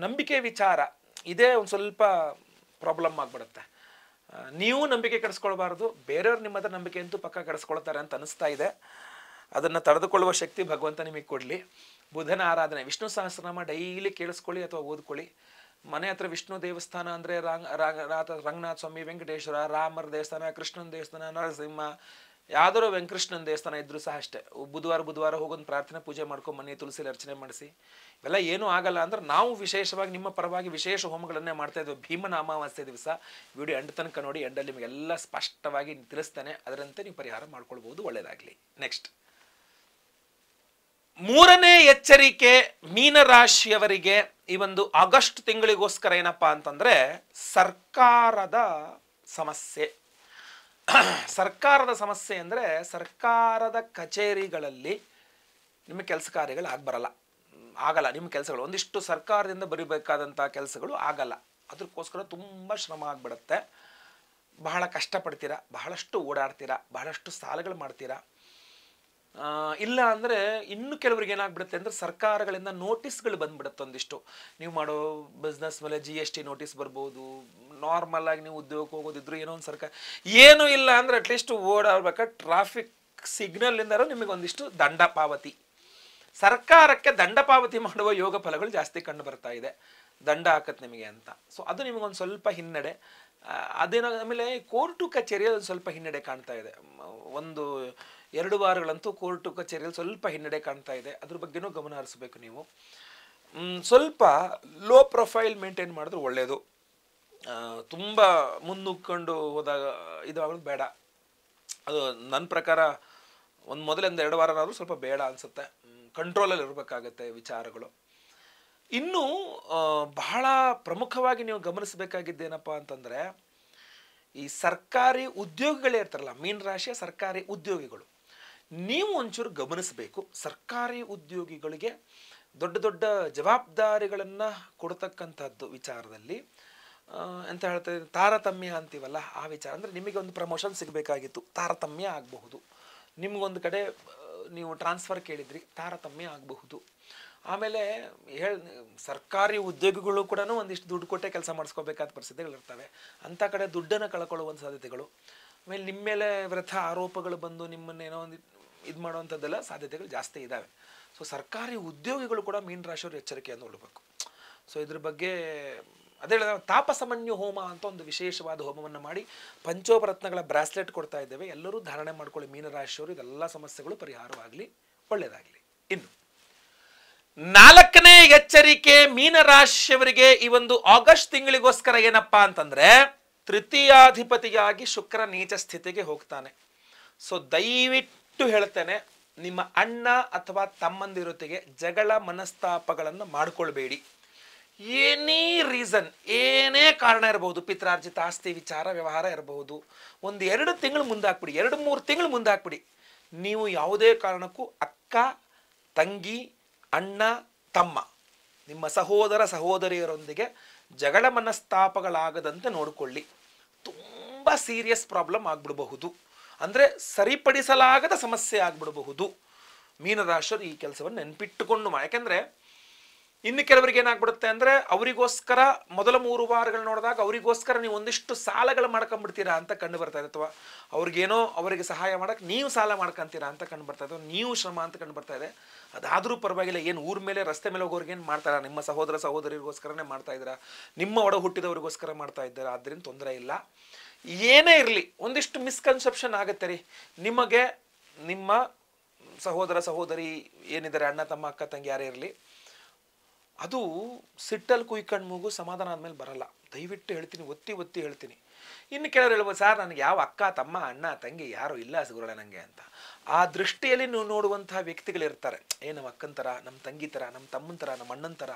ನಂಬಿಕೆ ವಿಚಾರ ಇದೇ ಒಂದು ಸ್ವಲ್ಪ ಪ್ರಾಬ್ಲಮ್ ಆಗಿಬಿಡುತ್ತೆ. ನೀವು ನಂಬಿಕೆ ಕೆಡಿಸ್ಕೊಳ್ಬಾರ್ದು, ಬೇರೆಯವ್ರು ನಿಮ್ಮ ಹತ್ರ ನಂಬಿಕೆ ಅಂತೂ ಪಕ್ಕ ಕೆಡಿಸ್ಕೊಳ್ತಾರೆ ಅಂತ ಅನಿಸ್ತಾ ಇದೆ. ಅದನ್ನು ತಡೆದುಕೊಳ್ಳುವ ಶಕ್ತಿ ಭಗವಂತ ನಿಮಗೆ ಕೊಡಲಿ. ಬುಧನ ಆರಾಧನೆ, ವಿಷ್ಣು ಸಹಸ್ರನಾಮ ಡೈಲಿ ಕೇಳಿಸ್ಕೊಳ್ಳಿ ಅಥವಾ ಓದ್ಕೊಳ್ಳಿ. ಮನೆ ಹತ್ರ ವಿಷ್ಣು ದೇವಸ್ಥಾನ ಅಂದರೆ ರಂಗನಾಥ ಸ್ವಾಮಿ, ವೆಂಕಟೇಶ್ವರ, ರಾಮರ ದೇವಸ್ಥಾನ, ಕೃಷ್ಣನ ದೇವಸ್ಥಾನ, ನರಸಿಂಹ, ಯಾವ್ದಾರು ವೆಂಕೃಷ್ಣನ ದೇವಸ್ಥಾನ ಇದ್ರೂ ಸಹ ಅಷ್ಟೇ, ಬುಧವಾರ ಹೋಗೊಂದು ಪ್ರಾರ್ಥನೆ ಪೂಜೆ ಮಾಡ್ಕೊಂಡು ಮನೆ ತುಳಸಿಲಿ ಅರ್ಚನೆ ಮಾಡಿಸಿ. ಇವೆಲ್ಲ ಏನೂ ಆಗಲ್ಲ ಅಂದ್ರೆ ನಾವು ವಿಶೇಷವಾಗಿ ನಿಮ್ಮ ಪರವಾಗಿ ವಿಶೇಷ ಹೋಮಗಳನ್ನೇ ಮಾಡ್ತಾ ಇದ್ವಿ. ಭೀಮನ ಅಮಾವಾಸ್ಯೆ ದಿವಸ ವಿಡಿಯೋ ಎಂಡ್ ತನಕ ನೋಡಿ, ಎಂಡಲ್ಲಿ ನಿಮಗೆಲ್ಲ ಸ್ಪಷ್ಟವಾಗಿ ತಿಳಿಸ್ತೇನೆ. ಅದರಂತೆ ನೀವು ಪರಿಹಾರ ಮಾಡ್ಕೊಳ್ಬೋದು. ಒಳ್ಳೆಯದಾಗಲಿ. ನೆಕ್ಸ್ಟ್ 3ನೇ ಎಚ್ಚರಿಕೆ ಮೀನರಾಶಿಯವರಿಗೆ ಈ ಒಂದು ಆಗಸ್ಟ್ ತಿಂಗಳಿಗೋಸ್ಕರ ಏನಪ್ಪಾ ಅಂತಂದ್ರೆ, ಸರ್ಕಾರದ ಸಮಸ್ಯೆ. ಸರ್ಕಾರದ ಸಮಸ್ಯೆ ಅಂದರೆ ಸರ್ಕಾರದ ಕಚೇರಿಗಳಲ್ಲಿ ನಿಮ್ಮ ಕೆಲಸ ಕಾರ್ಯಗಳು ಆಗಲ್ಲ. ನಿಮ್ಮ ಕೆಲಸಗಳು ಒಂದಿಷ್ಟು ಸರ್ಕಾರದಿಂದ ಬರೀಬೇಕಾದಂಥ ಕೆಲಸಗಳು ಆಗಲ್ಲ. ಅದಕ್ಕೋಸ್ಕರ ತುಂಬ ಶ್ರಮ ಆಗಿಬಿಡುತ್ತೆ. ಬಹಳ ಕಷ್ಟಪಡ್ತೀರಾ, ಬಹಳಷ್ಟು ಓಡಾಡ್ತೀರಾ, ಬಹಳಷ್ಟು ಸಾಲಗಳು ಮಾಡ್ತೀರಾ. ಇಲ್ಲ ಅಂದರೆ ಇನ್ನು ಕೆಲವರಿಗೆ ಏನಾಗ್ಬಿಡುತ್ತೆ ಅಂದರೆ, ಸರ್ಕಾರಗಳಿಂದ ನೋಟಿಸ್ಗಳು ಬಂದ್ಬಿಡುತ್ತೆ. ಒಂದಿಷ್ಟು ನೀವು ಮಾಡೋ ಬಿಸ್ನೆಸ್ ಮೇಲೆ GST ನೋಟಿಸ್ ಬರ್ಬೋದು. ನಾರ್ಮಲ್ ಆಗಿ ನೀವು ಉದ್ಯೋಗಕ್ಕೆ ಹೋಗೋದಿದ್ರು ಏನೋ ಒಂದು ಸರ್ಕಾರ ಏನೂ ಇಲ್ಲ ಅಂದರೆ ಅಟ್ಲೀಸ್ಟ್ ಓಡಾಡ್ಬೇಕಾದ್ರೆ ಟ್ರಾಫಿಕ್ ಸಿಗ್ನಲ್ಲಿಂದಾರು ನಿಮಗೆ ಒಂದಿಷ್ಟು ದಂಡ ಪಾವತಿ, ಸರ್ಕಾರಕ್ಕೆ ದಂಡ ಪಾವತಿ ಮಾಡುವ ಯೋಗ ಫಲಗಳು ಜಾಸ್ತಿ ಕಂಡು ಬರ್ತಾ ಇದೆ. ದಂಡ ಹಾಕತ್ತೆ ನಿಮಗೆ ಅಂತ. ಸೊ ಅದು ನಿಮಗೊಂದು ಸ್ವಲ್ಪ ಹಿನ್ನಡೆ. ಅದೇನೋ ಆಮೇಲೆ ಕೋರ್ಟು ಕಚೇರಿಯಲ್ಲಿ ಒಂದು ಸ್ವಲ್ಪ ಹಿನ್ನಡೆ ಕಾಣ್ತಾ ಇದೆ. 1-2 ವಾರಗಳಂತೂ ಕೋರ್ಟು ಕಚೇರಿಯಲ್ಲಿ ಸ್ವಲ್ಪ ಹಿನ್ನಡೆ ಕಾಣ್ತಾ ಇದೆ. ಅದ್ರ ಬಗ್ಗೆನೂ ಗಮನ ಹರಿಸಬೇಕು ನೀವು. ಸ್ವಲ್ಪ ಲೋ ಪ್ರೊಫೈಲ್ ಮೇಂಟೈನ್ ಮಾಡಿದ್ರೆ ಒಳ್ಳೆಯದು. ತುಂಬ ಮುನ್ನುಗ್ಕೊಂಡು ಹೋದಾಗ ಇದಾಗೋದು ಬೇಡ. ಅದು ನನ್ನ ಪ್ರಕಾರ ಮೊದಲಿಂದ 2 ವಾರನಾದರೂ ಸ್ವಲ್ಪ ಬೇಡ ಅನಿಸುತ್ತೆ. ಕಂಟ್ರೋಲಲ್ಲಿ ಇರಬೇಕಾಗತ್ತೆ ವಿಚಾರಗಳು. ಇನ್ನು ಬಹಳ ಪ್ರಮುಖವಾಗಿ ನೀವು ಗಮನಿಸಬೇಕಾಗಿದ್ದೇನಪ್ಪ ಅಂತಂದರೆ, ಈ ಸರ್ಕಾರಿ ಉದ್ಯೋಗಿಗಳೇ ಇರ್ತಾರಲ್ಲ, ಮೀನರಾಶಿಯ ಸರ್ಕಾರಿ ಉದ್ಯೋಗಿಗಳು, ನೀವು ಒಂಚೂರು ಗಮನಿಸಬೇಕು. ಸರ್ಕಾರಿ ಉದ್ಯೋಗಿಗಳಿಗೆ ದೊಡ್ಡ ದೊಡ್ಡ ಜವಾಬ್ದಾರಿಗಳನ್ನು ಕೊಡ್ತಕ್ಕಂಥದ್ದು ವಿಚಾರದಲ್ಲಿ ಎಂತ ಹೇಳ್ತಾರೆ, ತಾರತಮ್ಯ ಅಂತೀವಲ್ಲ ಆ ವಿಚಾರ. ಅಂದರೆ ನಿಮಗೆ ಒಂದು ಪ್ರಮೋಷನ್ ಸಿಗಬೇಕಾಗಿತ್ತು, ತಾರತಮ್ಯ ಆಗಬಹುದು. ನಿಮಗೊಂದು ಕಡೆ ನೀವು ಟ್ರಾನ್ಸ್ಫರ್ ಕೇಳಿದ್ರಿ, ತಾರತಮ್ಯ ಆಗಬಹುದು. ಆಮೇಲೆ ಸರ್ಕಾರಿ ಉದ್ಯೋಗಿಗಳು ಕೂಡ ಒಂದಿಷ್ಟು ದುಡ್ಡು ಕೊಟ್ಟೆ ಕೆಲಸ ಮಾಡಿಸ್ಕೋಬೇಕಾದ ಪರಿಸ್ಥಿತಿಗಳಿರ್ತವೆ. ಅಂಥ ಕಡೆ ದುಡ್ಡನ್ನು ಕಳ್ಕೊಳ್ಳುವಂಥ ಸಾಧ್ಯತೆಗಳು, ಆಮೇಲೆ ನಿಮ್ಮ ಮೇಲೆ ವ್ಯರ್ಥ ಆರೋಪಗಳು ಬಂದು ನಿಮ್ಮನ್ನೇನೋ ಒಂದು ಇದು ಮಾಡುವಂಥದ್ದೆಲ್ಲ ಸಾಧ್ಯತೆಗಳು ಜಾಸ್ತಿ ಇದ್ದಾವೆ. ಸೊ ಸರ್ಕಾರಿ ಉದ್ಯೋಗಿಗಳು ಕೂಡ ಮೀನರಾಶಿಯವರು ಎಚ್ಚರಿಕೆಯನ್ನು ನೋಡಬೇಕು. ಸೊ ಇದ್ರ ಬಗ್ಗೆ ಅದೇ ತಾಪಸಮನ್ಯು ಹೋಮ ಅಂತ ಒಂದು ವಿಶೇಷವಾದ ಹೋಮವನ್ನು ಮಾಡಿ ಪಂಚೋಪರತ್ನಗಳ ಬ್ರಾಸ್ಲೆಟ್ ಕೊಡ್ತಾ ಇದ್ದೇವೆ. ಎಲ್ಲರೂ ಧಾರಣೆ ಮಾಡ್ಕೊಳ್ಳಿ ಮೀನರಾಶಿಯವರು. ಇದೆಲ್ಲ ಸಮಸ್ಯೆಗಳು ಪರಿಹಾರವಾಗಲಿ, ಒಳ್ಳೆಯದಾಗಲಿ. ಇನ್ನು 4ನೇ ಎಚ್ಚರಿಕೆ ಮೀನರಾಶಿಯವರಿಗೆ ಈ ಒಂದು ಆಗಸ್ಟ್ ತಿಂಗಳಿಗೋಸ್ಕರ ಏನಪ್ಪಾ ಅಂತಂದ್ರೆ, ತೃತೀಯಾಧಿಪತಿಯಾಗಿ ಶುಕ್ರ ನೀಚ ಸ್ಥಿತಿಗೆ ಹೋಗ್ತಾನೆ. ಸೊ ದಯವಿಟ್ಟು ಹೇಳ್ತೇನೆ, ನಿಮ್ಮ ಅಣ್ಣ ಅಥವಾ ತಮ್ಮಂದಿರೊತ್ತಿಗೆ ಜಗಳ ಮನಸ್ತಾಪಗಳನ್ನು ಮಾಡಿಕೊಳ್ಬೇಡಿ. ಎನಿ ರೀಸನ್, ಏನೇ ಕಾರಣ ಇರಬಹುದು, ಪಿತ್ರಾರ್ಜಿತ ಆಸ್ತಿ ವಿಚಾರ ವ್ಯವಹಾರ ಇರಬಹುದು, ಒಂದು 2 ತಿಂಗಳು ಮುಂದಾಕ್ಬಿಡಿ, 2-3 ತಿಂಗಳು ಮುಂದಾಕ್ಬಿಡಿ. ನೀವು ಯಾವುದೇ ಕಾರಣಕ್ಕೂ ಅಕ್ಕ, ತಂಗಿ, ಅಣ್ಣ, ತಮ್ಮ, ನಿಮ್ಮ ಸಹೋದರ ಸಹೋದರಿಯರೊಂದಿಗೆ ಜಗಳ ಮನಸ್ತಾಪಗಳಾಗದಂತೆ ನೋಡಿಕೊಳ್ಳಿ. ತುಂಬ ಸೀರಿಯಸ್ ಪ್ರಾಬ್ಲಮ್ ಆಗ್ಬಿಡಬಹುದು, ಅಂದರೆ ಸರಿಪಡಿಸಲಾಗದ ಸಮಸ್ಯೆ ಆಗ್ಬಿಡಬಹುದು. ಮೀನರಾಶಿಯವರು ಈ ಕೆಲಸವನ್ನು ನೆನ್ಪಿಟ್ಟುಕೊಂಡು ಯಾಕೆಂದರೆ ಇನ್ನು ಕೆಲವರಿಗೆ ಏನಾಗ್ಬಿಡುತ್ತೆ ಅಂದರೆ ಅವರಿಗೋಸ್ಕರ ಮೊದಲ 3 ವಾರಗಳು ನೋಡಿದಾಗ ಅವರಿಗೋಸ್ಕರ ನೀವು ಒಂದಿಷ್ಟು ಸಾಲಗಳು ಮಾಡ್ಕೊಂಡ್ಬಿಡ್ತೀರಾ ಅಂತ ಕಂಡು ಬರ್ತಾ ಇದೆ, ಅಥವಾ ಅವ್ರಿಗೇನೋ ಅವರಿಗೆ ಸಹಾಯ ಮಾಡೋಕ್ಕೆ ನೀವು ಸಾಲ ಮಾಡ್ಕೊಂತೀರಾ ಅಂತ ಕಂಡು ಬರ್ತಾ ಇದೆ, ನೀವು ಶ್ರಮ ಅಂತ ಕಂಡು ಬರ್ತಾ ಇದೆ. ಅದಾದರೂ ಪರವಾಗಿಲ್ಲ, ಏನು ಊರ ಮೇಲೆ ರಸ್ತೆ ಮೇಲೆ ಹೋಗೋರಿಗೆ ಏನು ಮಾಡ್ತಾರ, ನಿಮ್ಮ ಸಹೋದರ ಸಹೋದರಿಗೋಸ್ಕರನೇ ಮಾಡ್ತಾ ಇದ್ದೀರಾ, ನಿಮ್ಮ ಒಡ ಹುಟ್ಟಿದವರಿಗೋಸ್ಕರ ಮಾಡ್ತಾ ಇದ್ದೀರಾ, ಆದ್ದರಿಂದ ತೊಂದರೆ ಇಲ್ಲ. ಏನೇ ಇರಲಿ ಒಂದಿಷ್ಟು ಮಿಸ್ಕನ್ಸೆಪ್ಷನ್ ಆಗುತ್ತೆ ರೀ. ನಿಮಗೆ ನಿಮ್ಮ ಸಹೋದರ ಸಹೋದರಿ ಏನಿದ್ದಾರೆ, ಅಣ್ಣ ತಮ್ಮ ಅಕ್ಕ ತಂಗಿ ಯಾರೇ ಇರಲಿ, ಅದು ಸಿಟ್ಟಲ್ಲಿ ಕುಯ್ಕೊಂಡು ಮೂಗು ಸಮಾಧಾನ ಆದಮೇಲೆ ಬರಲ್ಲ. ದಯವಿಟ್ಟು ಹೇಳ್ತೀನಿ, ಒತ್ತಿ ಒತ್ತಿ ಹೇಳ್ತೀನಿ. ಇನ್ನು ಕೆಲವರು ಹೇಳ್ಬೋದು, ಸರ್ ನನಗೆ ಯಾವ ಅಕ್ಕ ತಮ್ಮ ಅಣ್ಣ ತಂಗಿ ಯಾರು ಇಲ್ಲ ಸಿಗುರಳೆ ನನಗೆ ಅಂತ. ಆ ದೃಷ್ಟಿಯಲ್ಲಿ ನೀವು ನೋಡುವಂತಹ ವ್ಯಕ್ತಿಗಳಿರ್ತಾರೆ, ನಮ್ಮ ಅಕ್ಕನ ಥರ, ನಮ್ಮ ತಂಗಿ ಥರ, ನಮ್ಮ ತಮ್ಮನ ಥರ, ನಮ್ಮ ಅಣ್ಣನ ಥರ.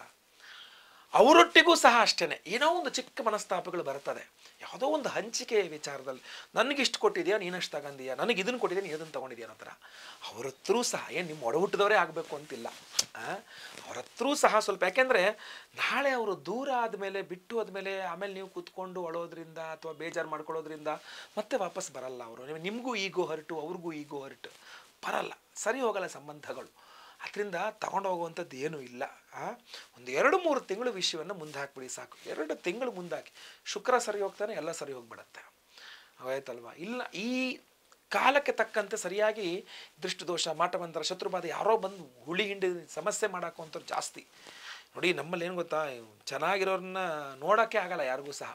ಅವರೊಟ್ಟಿಗೂ ಸಹ ಅಷ್ಟೇ ಏನೋ ಒಂದು ಚಿಕ್ಕ ಮನಸ್ತಾಪಗಳು ಬರ್ತದೆ, ಯಾವುದೋ ಒಂದು ಹಂಚಿಕೆ ವಿಚಾರದಲ್ಲಿ. ನನಗಿಷ್ಟು ಕೊಟ್ಟಿದೆಯಾ, ನೀನಷ್ಟು ತಗೊಂಡಿಯಾ, ನನಗೆ ಇದನ್ನು ಕೊಟ್ಟಿದ್ಯಾ, ನೀನು ಅದನ್ನು ತೊಗೊಂಡಿದ್ಯಾ ಅನ್ನೋ ಥರ. ಅವ್ರ ಹತ್ರೂ ಸಹ ಏನು ನಿಮ್ಮ ಒಡ ಹುಟ್ಟಿದವರೇ ಆಗಬೇಕು ಅಂತಿಲ್ಲ, ಅವ್ರ ಹತ್ರೂ ಸಹ ಸ್ವಲ್ಪ. ಯಾಕೆಂದರೆ ನಾಳೆ ಅವರು ದೂರ ಆದಮೇಲೆ, ಬಿಟ್ಟು ಆದಮೇಲೆ ಆಮೇಲೆ ನೀವು ಕೂತ್ಕೊಂಡು ಅಳೋದ್ರಿಂದ ಅಥವಾ ಬೇಜಾರು ಮಾಡ್ಕೊಳ್ಳೋದ್ರಿಂದ ಮತ್ತೆ ವಾಪಸ್ ಬರಲ್ಲ ಅವರು. ನಿಮಗೂ ಈಗೋ ಹರ್ಟು, ಅವ್ರಿಗೂ ಈಗೋ ಹರ್ಟು ಬರಲ್ಲ, ಸರಿ ಹೋಗಲ್ಲ ಸಂಬಂಧಗಳು. ಅದರಿಂದ ತಗೊಂಡು ಹೋಗುವಂಥದ್ದು ಏನೂ ಇಲ್ಲ. ಒಂದು 2-3 ತಿಂಗಳು ವಿಷಯವನ್ನು ಮುಂದೆ ಹಾಕ್ಬಿಡಿ ಸಾಕು. 2 ತಿಂಗಳು ಮುಂದಾಕಿ, ಶುಕ್ರ ಸರಿ ಹೋಗ್ತಾನೆ, ಎಲ್ಲ ಸರಿ ಹೋಗ್ಬಿಡತ್ತೆ, ಆಯ್ತಲ್ವಾ? ಇಲ್ಲ, ಈ ಕಾಲಕ್ಕೆ ತಕ್ಕಂತೆ ಸರಿಯಾಗಿ ದೃಷ್ಟಿದೋಷ, ಮಾಟಮಂತ್ರ, ಶತ್ರುಬಾಧೆ ಯಾರೋ ಬಂದು ಹುಳಿ ಹಿಂಡಿ ಸಮಸ್ಯೆ ಮಾಡಾಕುವಂಥವ್ರು ಜಾಸ್ತಿ. ನೋಡಿ, ನಮ್ಮಲ್ಲಿ ಏನು ಗೊತ್ತಾ, ಚೆನ್ನಾಗಿರೋರನ್ನ ನೋಡೋಕ್ಕೆ ಆಗಲ್ಲ ಯಾರಿಗೂ ಸಹ.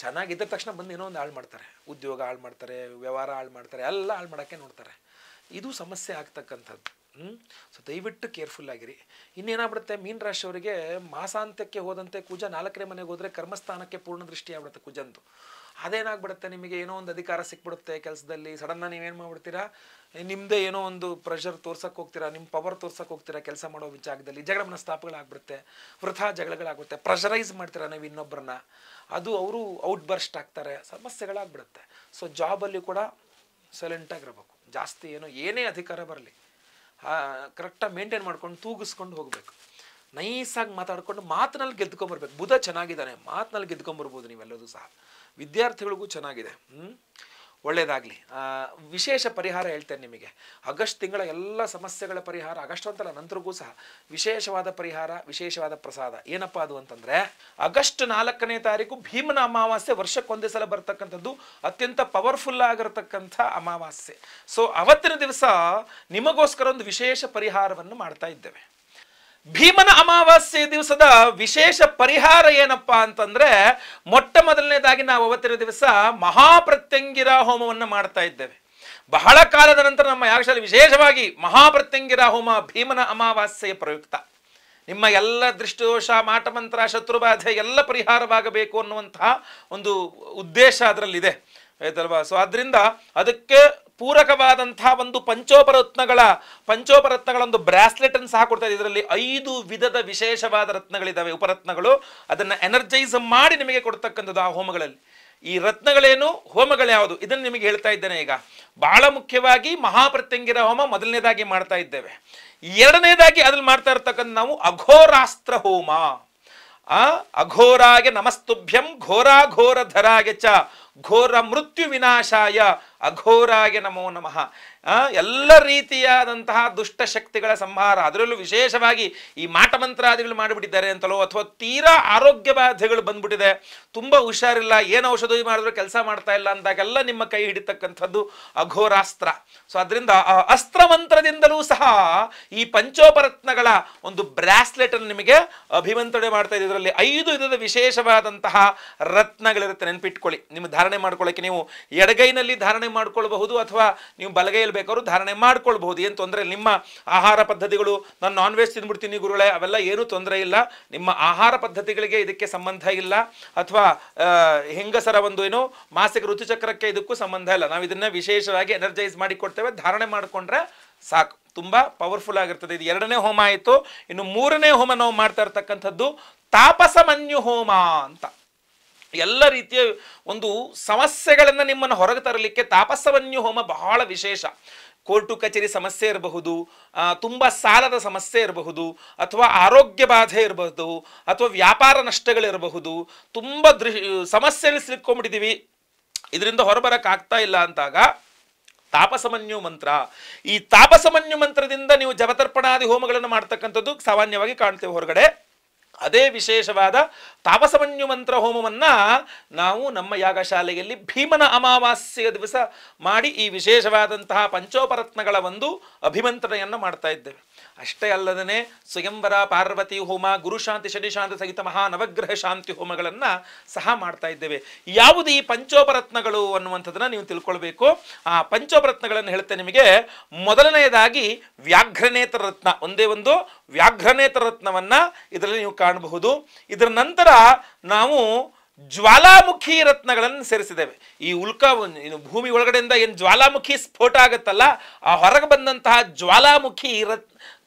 ಚೆನ್ನಾಗಿದ್ದ ತಕ್ಷಣ ಬಂದು ಏನೋ ಒಂದು ಹಾಳು ಮಾಡ್ತಾರೆ, ಉದ್ಯೋಗ ಹಾಳು ಮಾಡ್ತಾರೆ, ವ್ಯವಹಾರ ಹಾಳು ಮಾಡ್ತಾರೆ, ಎಲ್ಲ ಹಾಳು ಮಾಡೋಕ್ಕೆ ನೋಡ್ತಾರೆ. ಇದು ಸಮಸ್ಯೆ ಆಗ್ತಕ್ಕಂಥದ್ದು. ಸೊ ದಯವಿಟ್ಟು ಕೇರ್ಫುಲ್ ಆಗಿರಿ. ಇನ್ನೇನಾಗ್ಬಿಡುತ್ತೆ, ಮೀನ ರಾಶಿಯವರಿಗೆ ಮಾಸಾಂತ್ಯಕ್ಕೆ ಹೋದಂತೆ ಕುಜ 4ನೇ ಮನೆಗೆ ಹೋದರೆ ಕರ್ಮಸ್ಥಾನಕ್ಕೆ ಪೂರ್ಣ ದೃಷ್ಟಿ ಆಗ್ಬಿಡುತ್ತೆ ಕುಜಂದು. ಅದೇನಾಗ್ಬಿಡುತ್ತೆ, ನಿಮಗೆ ಏನೋ ಒಂದು ಅಧಿಕಾರ ಸಿಕ್ಬಿಡುತ್ತೆ ಕೆಲಸದಲ್ಲಿ. ಸಡನ್ನಾಗಿ ನೀವೇನು ಮಾಡ್ಬಿಡ್ತೀರಾ, ನಿಮ್ಮದೇ ಏನೋ ಒಂದು ಪ್ರೆಷರ್ ತೋರ್ಸಕ್ಕೆ ಹೋಗ್ತೀರಾ, ನಿಮ್ಮ ಪವರ್ ತೋರ್ಸಕ್ಕೆ ಹೋಗ್ತೀರಾ ಕೆಲಸ ಮಾಡೋ ಜಾಗದಲ್ಲಿ. ಜಗಳ ಮನಸ್ತಾಪಗಳಾಗ್ಬಿಡುತ್ತೆ, ವೃಥಾ ಜಗಳಗಳಾಗ್ಬಿಡುತ್ತೆ, ಪ್ರೆಷರೈಸ್ ಮಾಡ್ತೀರಾ ನೀವು ಇನ್ನೊಬ್ಬರನ್ನ, ಅದು ಅವರು ಔಟ್ ಬರ್ಸ್ಟ್ ಆಗ್ತಾರೆ, ಸಮಸ್ಯೆಗಳಾಗ್ಬಿಡುತ್ತೆ. ಸೊ ಜಾಬಲ್ಲಿ ಕೂಡ ಸೈಲೆಂಟಾಗಿರ್ಬೇಕು, ಜಾಸ್ತಿ ಏನೇ ಅಧಿಕಾರ ಬರಲಿ ಕರೆಕ್ಟಾಗಿ ಮೇಂಟೈನ್ ಮಾಡ್ಕೊಂಡು ತೂಗಿಸ್ಕೊಂಡು ಹೋಗಬೇಕು. ನೈಸಾಗಿ ಮಾತಾಡ್ಕೊಂಡು ಮಾತಿನಲ್ಲಿ ಗೆದ್ಕೊಂಬರ್ಬೇಕು. ಬುಧ ಚೆನ್ನಾಗಿದ್ದಾನೆ, ಮಾತಿನಲ್ಲಿ ಗೆದ್ಕೊಂಬರ್ಬೋದು ನೀವೆಲ್ಲದೂ ಸಹ. ವಿದ್ಯಾರ್ಥಿಗಳಿಗೂ ಚೆನ್ನಾಗಿದೆ, ಒಳ್ಳೆಯದಾಗಲಿ. ವಿಶೇಷ ಪರಿಹಾರ ಹೇಳ್ತೇನೆ ನಿಮಗೆ. ಆಗಸ್ಟ್ ತಿಂಗಳ ಎಲ್ಲ ಸಮಸ್ಯೆಗಳ ಪರಿಹಾರ, ಆಗಸ್ಟ್ ಅಂತಲ್ಲ ನಂತರಗೂ ಸಹ ವಿಶೇಷವಾದ ಪರಿಹಾರ, ವಿಶೇಷವಾದ ಪ್ರಸಾದ. ಏನಪ್ಪ ಅದು ಅಂತಂದರೆ, ಆಗಸ್ಟ್ 4ನೇ ತಾರೀಕು ಭೀಮನ ಅಮಾವಾಸ್ಯೆ, ವರ್ಷಕ್ಕೊಂದೇ ಸಲ ಬರ್ತಕ್ಕಂಥದ್ದು, ಅತ್ಯಂತ ಪವರ್ಫುಲ್ ಆಗಿರತಕ್ಕಂಥ ಅಮಾವಾಸ್ಯೆ. ಸೊ ಅವತ್ತಿನ ದಿವಸ ನಿಮಗೋಸ್ಕರ ಒಂದು ವಿಶೇಷ ಪರಿಹಾರವನ್ನು ಮಾಡ್ತಾ ಇದ್ದೇವೆ. ಭೀಮನ ಅಮಾವಾಸ್ಯೆ ದಿವಸದ ವಿಶೇಷ ಪರಿಹಾರ ಏನಪ್ಪಾ ಅಂತಂದ್ರೆ, ಮೊಟ್ಟ ಮೊದಲನೇದಾಗಿ ನಾವು ಅವತ್ತಿನ ದಿವಸ ಮಹಾಪ್ರತ್ಯಂಗಿರ ಹೋಮವನ್ನು ಮಾಡ್ತಾ ಇದ್ದೇವೆ. ಬಹಳ ಕಾಲದ ನಂತರ ನಮ್ಮ ಯಾಗಶಾಲೆ ವಿಶೇಷವಾಗಿ ಮಹಾಪ್ರತ್ಯಂಗಿರ ಹೋಮ ಭೀಮನ ಅಮಾವಾಸ್ಯೆಯ ಪ್ರಯುಕ್ತ. ನಿಮ್ಮ ಎಲ್ಲ ದೃಷ್ಟಿದೋಷ, ಮಾಟಮಂತ್ರ, ಶತ್ರುಬಾಧೆ ಎಲ್ಲ ಪರಿಹಾರವಾಗಬೇಕು ಅನ್ನುವಂತಹ ಒಂದು ಉದ್ದೇಶ ಅದರಲ್ಲಿದೆ, ಆಯ್ತಲ್ವಾ? ಸೊ ಅದರಿಂದ ಅದಕ್ಕೆ ಪೂರಕವಾದಂತಹ ಒಂದು ಪಂಚೋಪರತ್ನಗಳ ಒಂದು ಬ್ರಾಸ್ಲೆಟ್ ಅನ್ನು ಸಹ ಕೊಡ್ತಾ ಇದೆ. ಇದರಲ್ಲಿ 5 ವಿಧದ ವಿಶೇಷವಾದ ರತ್ನಗಳಿದ್ದಾವೆ, ಉಪರತ್ನಗಳು. ಅದನ್ನು ಎನರ್ಜೈಸ್ ಮಾಡಿ ನಿಮಗೆ ಕೊಡ್ತಕ್ಕಂಥದ್ದು ಆ ಹೋಮಗಳಲ್ಲಿ. ಈ ರತ್ನಗಳೇನು, ಹೋಮಗಳು ಯಾವುದು, ಇದನ್ನು ನಿಮಗೆ ಹೇಳ್ತಾ ಇದ್ದೇನೆ ಈಗ. ಬಹಳ ಮುಖ್ಯವಾಗಿ ಮಹಾಪ್ರತ್ಯಂಗಿರ ಹೋಮ ಮೊದಲನೇದಾಗಿ ಮಾಡ್ತಾ ಇದ್ದೇವೆ. ಎರಡನೇದಾಗಿ ಅದ್ರಲ್ಲಿ ಮಾಡ್ತಾ ಇರ್ತಕ್ಕಂಥ ನಾವು ಅಘೋರಾಸ್ತ್ರ ಹೋಮ. ಅಘೋರಾಗೆ ನಮಸ್ತುಭ್ಯಂ ಘೋರಾಘೋರಧರಾಗೆ ಚ ಘೋರ ಮೃತ್ಯು ವಿನಾಶಾಯ ಅಘೋರಾಗೆ ನಮೋ ನಮಃ. ಎಲ್ಲ ರೀತಿಯಾದಂತಹ ದುಷ್ಟಶಕ್ತಿಗಳ ಸಂಹಾರ, ಅದರಲ್ಲೂ ವಿಶೇಷವಾಗಿ ಈ ಮಾಟಮಂತ್ರಾದಿಗಳು ಮಾಡಿಬಿಟ್ಟಿದ್ದಾರೆ ಅಂತಲೋ, ಅಥವಾ ತೀರಾ ಆರೋಗ್ಯ ಬಾಧೆಗಳು ಬಂದ್ಬಿಟ್ಟಿದೆ, ತುಂಬ ಹುಷಾರಿಲ್ಲ, ಏನು ಔಷಧ ಮಾಡಿದ್ರು ಕೆಲಸ ಮಾಡ್ತಾ ಇಲ್ಲ ಅಂದಾಗೆಲ್ಲ ನಿಮ್ಮ ಕೈ ಹಿಡಿತಕ್ಕಂಥದ್ದು ಅಘೋರಾಸ್ತ್ರ. ಸೊ ಅದರಿಂದ ಆ ಅಸ್ತ್ರ ಮಂತ್ರದಿಂದಲೂ ಸಹ ಈ ಪಂಚೋಪರತ್ನಗಳ ಒಂದು ಬ್ರಾಸ್ಲೆಟ್ ಅನ್ನು ನಿಮಗೆ ಅಭಿಮಂತ್ರಣೆ ಮಾಡ್ತಾ ಇದೆ. ಇದರಲ್ಲಿ 5 ವಿಧದ ವಿಶೇಷವಾದಂತಹ ರತ್ನಗಳಿರುತ್ತೆ, ನೆನಪಿಟ್ಕೊಳ್ಳಿ. ನಿಮ್ಮ ಧಾರಣೆ ಮಾಡ್ಕೊಳ್ಳೋಕೆ ನೀವು ಎಡಗೈನಲ್ಲಿ ಧಾರಣೆ ಮಾಡ್ಕೊಳ್ಬಹುದು, ಅಥವಾ ನೀವು ಬಲಗೈಯಲ್ಲಿ ಬೇಕಾದ್ರೂ ಧಾರಣೆ ಮಾಡ್ಕೊಳ್ಬಹುದು, ಏನು ತೊಂದರೆ. ನಿಮ್ಮ ಆಹಾರ ಪದ್ಧತಿಗಳು, ನಾನು ನಾನ್ ವೆಜ್ ತಿಂದ್ಬಿಡ್ತೀನಿ ಗುರುಗಳೇ, ಅವೆಲ್ಲ ಏನೂ ತೊಂದರೆ ಇಲ್ಲ. ನಿಮ್ಮ ಆಹಾರ ಪದ್ಧತಿಗಳಿಗೆ ಇದಕ್ಕೆ ಸಂಬಂಧ ಇಲ್ಲ, ಅಥವಾ ಹೆಂಗಸರ ಒಂದು ಮಾಸಿಕ ಋತುಚಕ್ರಕ್ಕೆ ಇದಕ್ಕೂ ಸಂಬಂಧ ಇಲ್ಲ. ನಾವು ಇದನ್ನ ವಿಶೇಷವಾಗಿ ಎನರ್ಜೈಸ್ ಮಾಡಿ ಕೊಡ್ತೇವೆ. ಧಾರಣೆ ಮಾಡಿಕೊಂಡ್ರೆ ಸಾಕು, ತುಂಬಾ ಪವರ್ಫುಲ್ ಆಗಿರ್ತದೆ. ಇದು 2ನೇ ಹೋಮ ಆಯಿತು. ಇನ್ನು 3ನೇ ಹೋಮ ನಾವು ಮಾಡ್ತಾ ಇರ್ತಕ್ಕಂಥದ್ದು ತಾಪಸಮನ್ಯು ಹೋಮ ಅಂತ. ಎಲ್ಲ ರೀತಿಯ ಒಂದು ಸಮಸ್ಯೆಗಳನ್ನು ನಿಮ್ಮನ್ನು ಹೊರಗೆ ತರಲಿಕ್ಕೆ ತಾಪಸಮನ್ಯು ಹೋಮ ಬಹಳ ವಿಶೇಷ. ಕೋರ್ಟು ಕಚೇರಿ ಸಮಸ್ಯೆ ಇರಬಹುದು, ತುಂಬ ಸಾಲದ ಸಮಸ್ಯೆ ಇರಬಹುದು, ಅಥವಾ ಆರೋಗ್ಯ ಬಾಧೆ ಇರಬಹುದು, ಅಥವಾ ವ್ಯಾಪಾರ ನಷ್ಟಗಳಿರಬಹುದು, ತುಂಬ ಸಮಸ್ಯೆಗಳು ಸಿಕ್ಕೊಂಡ್ಬಿಟ್ಟಿದ್ದೀವಿ, ಇದರಿಂದ ಹೊರಬರಕ್ಕಾಗ್ತಾ ಇಲ್ಲ ಅಂತಾಗ ತಾಪಸಮನ್ಯು ಮಂತ್ರ, ಈ ತಾಪಸಮನ್ಯು ಮಂತ್ರದಿಂದ ನೀವು ಜಪತರ್ಪಣಾದಿ ಹೋಮಗಳನ್ನು ಮಾಡ್ತಕ್ಕಂಥದ್ದು ಸಾಮಾನ್ಯವಾಗಿ ಕಾಣ್ತೇವೆ ಹೊರಗಡೆ. ಅದೇ ವಿಶೇಷವಾದ ತಾಪಸಮನ್ಯು ಮಂತ್ರ ಹೋಮವನ್ನ ನಾವು ನಮ್ಮ ಯಾಗಶಾಲೆಯಲ್ಲಿ ಭೀಮನ ಅಮಾವಾಸ್ಯೆಯ ದಿವಸ ಮಾಡಿ ಈ ವಿಶೇಷವಾದಂತಹ ಪಂಚೋಪರತ್ನಗಳ ಒಂದು ಅಭಿಮಂತ್ರಣೆಯನ್ನು ಮಾಡ್ತಾ ಇದ್ದೇವೆ. ಅಷ್ಟೇ ಅಲ್ಲದೇ ಸ್ವಯಂವರ, ಪಾರ್ವತಿ ಹೋಮ, ಗುರುಶಾಂತಿ, ಶನಿಶಾಂತಿ ಸಹಿತ ಮಹಾ ನವಗ್ರಹ ಶಾಂತಿ ಹೋಮಗಳನ್ನು ಸಹ ಮಾಡ್ತಾ ಇದ್ದೇವೆ. ಯಾವುದು ಈ ಪಂಚೋಪರತ್ನಗಳು ಅನ್ನುವಂಥದ್ದನ್ನ ನೀವು ತಿಳ್ಕೊಳ್ಬೇಕು. ಆ ಪಂಚೋಪರತ್ನಗಳನ್ನು ಹೇಳ್ತೇನೆ ನಿಮಗೆ. ಮೊದಲನೆಯದಾಗಿ ವ್ಯಾಘ್ರನೇತ್ರ ರತ್ನ, ಒಂದೇ ಒಂದು ವ್ಯಾಘ್ರನೇತ್ರ ರತ್ನವನ್ನ ಇದರಲ್ಲಿ ನೀವು ಕಾಣಬಹುದು. ಇದರ ನಂತರ ನಾವು ಜ್ವಾಲಾಮುಖಿ ರತ್ನಗಳನ್ನು ಸೇರಿಸಿದ್ದೇವೆ. ಈ ಭೂಮಿ ಒಳಗಡೆಯಿಂದ ಏನು ಜ್ವಾಲಾಮುಖಿ ಸ್ಫೋಟ ಆಗುತ್ತಲ್ಲ, ಆ ಹೊರಗೆ ಬಂದಂತಹ ಜ್ವಾಲಾಮುಖಿ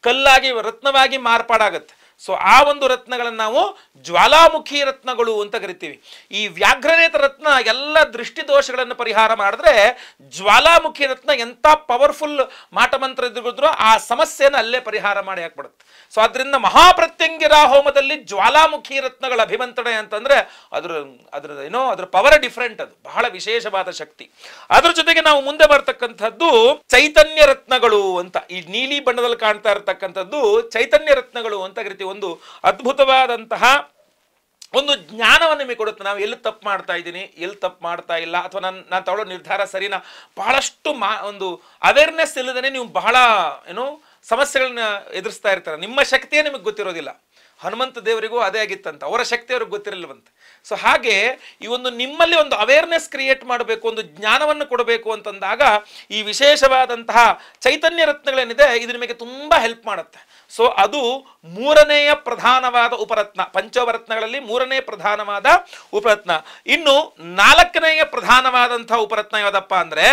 ಕಲ್ಲಾಗಿ ರತ್ನವಾಗಿ ಮಾರ್ಪಾಡಾಗತ್ತೆ. ಸೊ ಆ ಒಂದು ರತ್ನಗಳನ್ನು ನಾವು ಜ್ವಾಲಾಮುಖಿ ರತ್ನಗಳು ಅಂತ ಕರಿತೀವಿ. ಈ ವ್ಯಾಘ್ರನೇತ್ರ ರತ್ನ ಎಲ್ಲ ದೃಷ್ಟಿ ದೋಷಗಳನ್ನು ಪರಿಹಾರ ಮಾಡಿದ್ರೆ, ಜ್ವಾಲಾಮುಖಿ ರತ್ನ ಎಂಥ ಪವರ್ಫುಲ್ ಮಾಟಮಂತ್ರ ಇದ್ರೂ ಆ ಸಮಸ್ಯೆಯನ್ನು ಅಲ್ಲೇ ಪರಿಹಾರ ಮಾಡಿ ಹಾಕ್ಬಿಡುತ್ತೆ. ಸೊ ಅದರಿಂದ ಮಹಾಪ್ರತ್ಯಂಗಿರ ಹೋಮದಲ್ಲಿ ಜ್ವಾಲಾಮುಖಿ ರತ್ನಗಳ ಅಭಿಮಂತ್ರಣೆ ಅಂತಂದ್ರೆ ಅದ್ರ ಪವರ್ ಡಿಫ್ರೆಂಟ್, ಅದು ಬಹಳ ವಿಶೇಷವಾದ ಶಕ್ತಿ. ಅದ್ರ ಜೊತೆಗೆ ನಾವು ಮುಂದೆ ಬರ್ತಕ್ಕಂಥದ್ದು ಚೈತನ್ಯ ರತ್ನಗಳು ಅಂತ. ಈ ನೀಲಿ ಬಣ್ಣದಲ್ಲಿ ಕಾಣ್ತಾ ಇರತಕ್ಕಂಥದ್ದು ಚೈತನ್ಯ ರತ್ನಗಳು ಅಂತ ಕರಿತೀವಿ. ಒಂದು ಅದ್ಭುತವಾದಂತಹ ಒಂದು ಜ್ಞಾನವನ್ನು ನಿಮಗೆ ಕೊಡುತ್ತೆ. ನಾವು ಎಲ್ಲಿ ತಪ್ಪು ಮಾಡ್ತಾ ಇದ್ದೀನಿ, ಎಲ್ಲಿ ತಪ್ಪು ಮಾಡ್ತಾ ಇಲ್ಲ, ಅಥವಾ ನಾನು ತಗೊಳ್ಳೋ ನಿರ್ಧಾರ ಸರಿನಾ, ಬಹಳಷ್ಟು ಒಂದು ಅವೇರ್ನೆಸ್ ಇಲ್ಲದೇ ನೀವು ಬಹಳ ಸಮಸ್ಯೆಗಳನ್ನ ಎದುರಿಸ್ತಾ ಇರ್ತಾರೆ. ನಿಮ್ಮ ಶಕ್ತಿಯೇ ನಿಮಗೆ ಗೊತ್ತಿರೋದಿಲ್ಲ. ಹನುಮಂತ ದೇವರಿಗೂ ಅದೇ ಆಗಿತ್ತಂತ, ಅವರ ಶಕ್ತಿ ಅವ್ರಿಗೆ ಗೊತ್ತಿರಲಿಲ್ಲವಂತೆ. ಸೊ ಹಾಗೆ ಈ ಒಂದು ನಿಮ್ಮಲ್ಲಿ ಒಂದು ಅವೇರ್ನೆಸ್ ಕ್ರಿಯೇಟ್ ಮಾಡಬೇಕು, ಒಂದು ಜ್ಞಾನವನ್ನು ಕೊಡಬೇಕು ಅಂತಂದಾಗ ಈ ವಿಶೇಷವಾದಂತಹ ಚೈತನ್ಯ ರತ್ನಗಳೇನಿದೆ ಇದು ನಿಮಗೆ ತುಂಬ ಹೆಲ್ಪ್ ಮಾಡುತ್ತೆ. ಸೊ ಅದು 3ನೆಯ ಪ್ರಧಾನವಾದ ಉಪರತ್ನ, ಪಂಚವರತ್ನಗಳಲ್ಲಿ 3ನೇ ಪ್ರಧಾನವಾದ ಉಪರತ್ನ. ಇನ್ನು 4ನೆಯ ಪ್ರಧಾನವಾದಂತಹ ಉಪರತ್ನ ಯಾವುದಪ್ಪ ಅಂದ್ರೆ,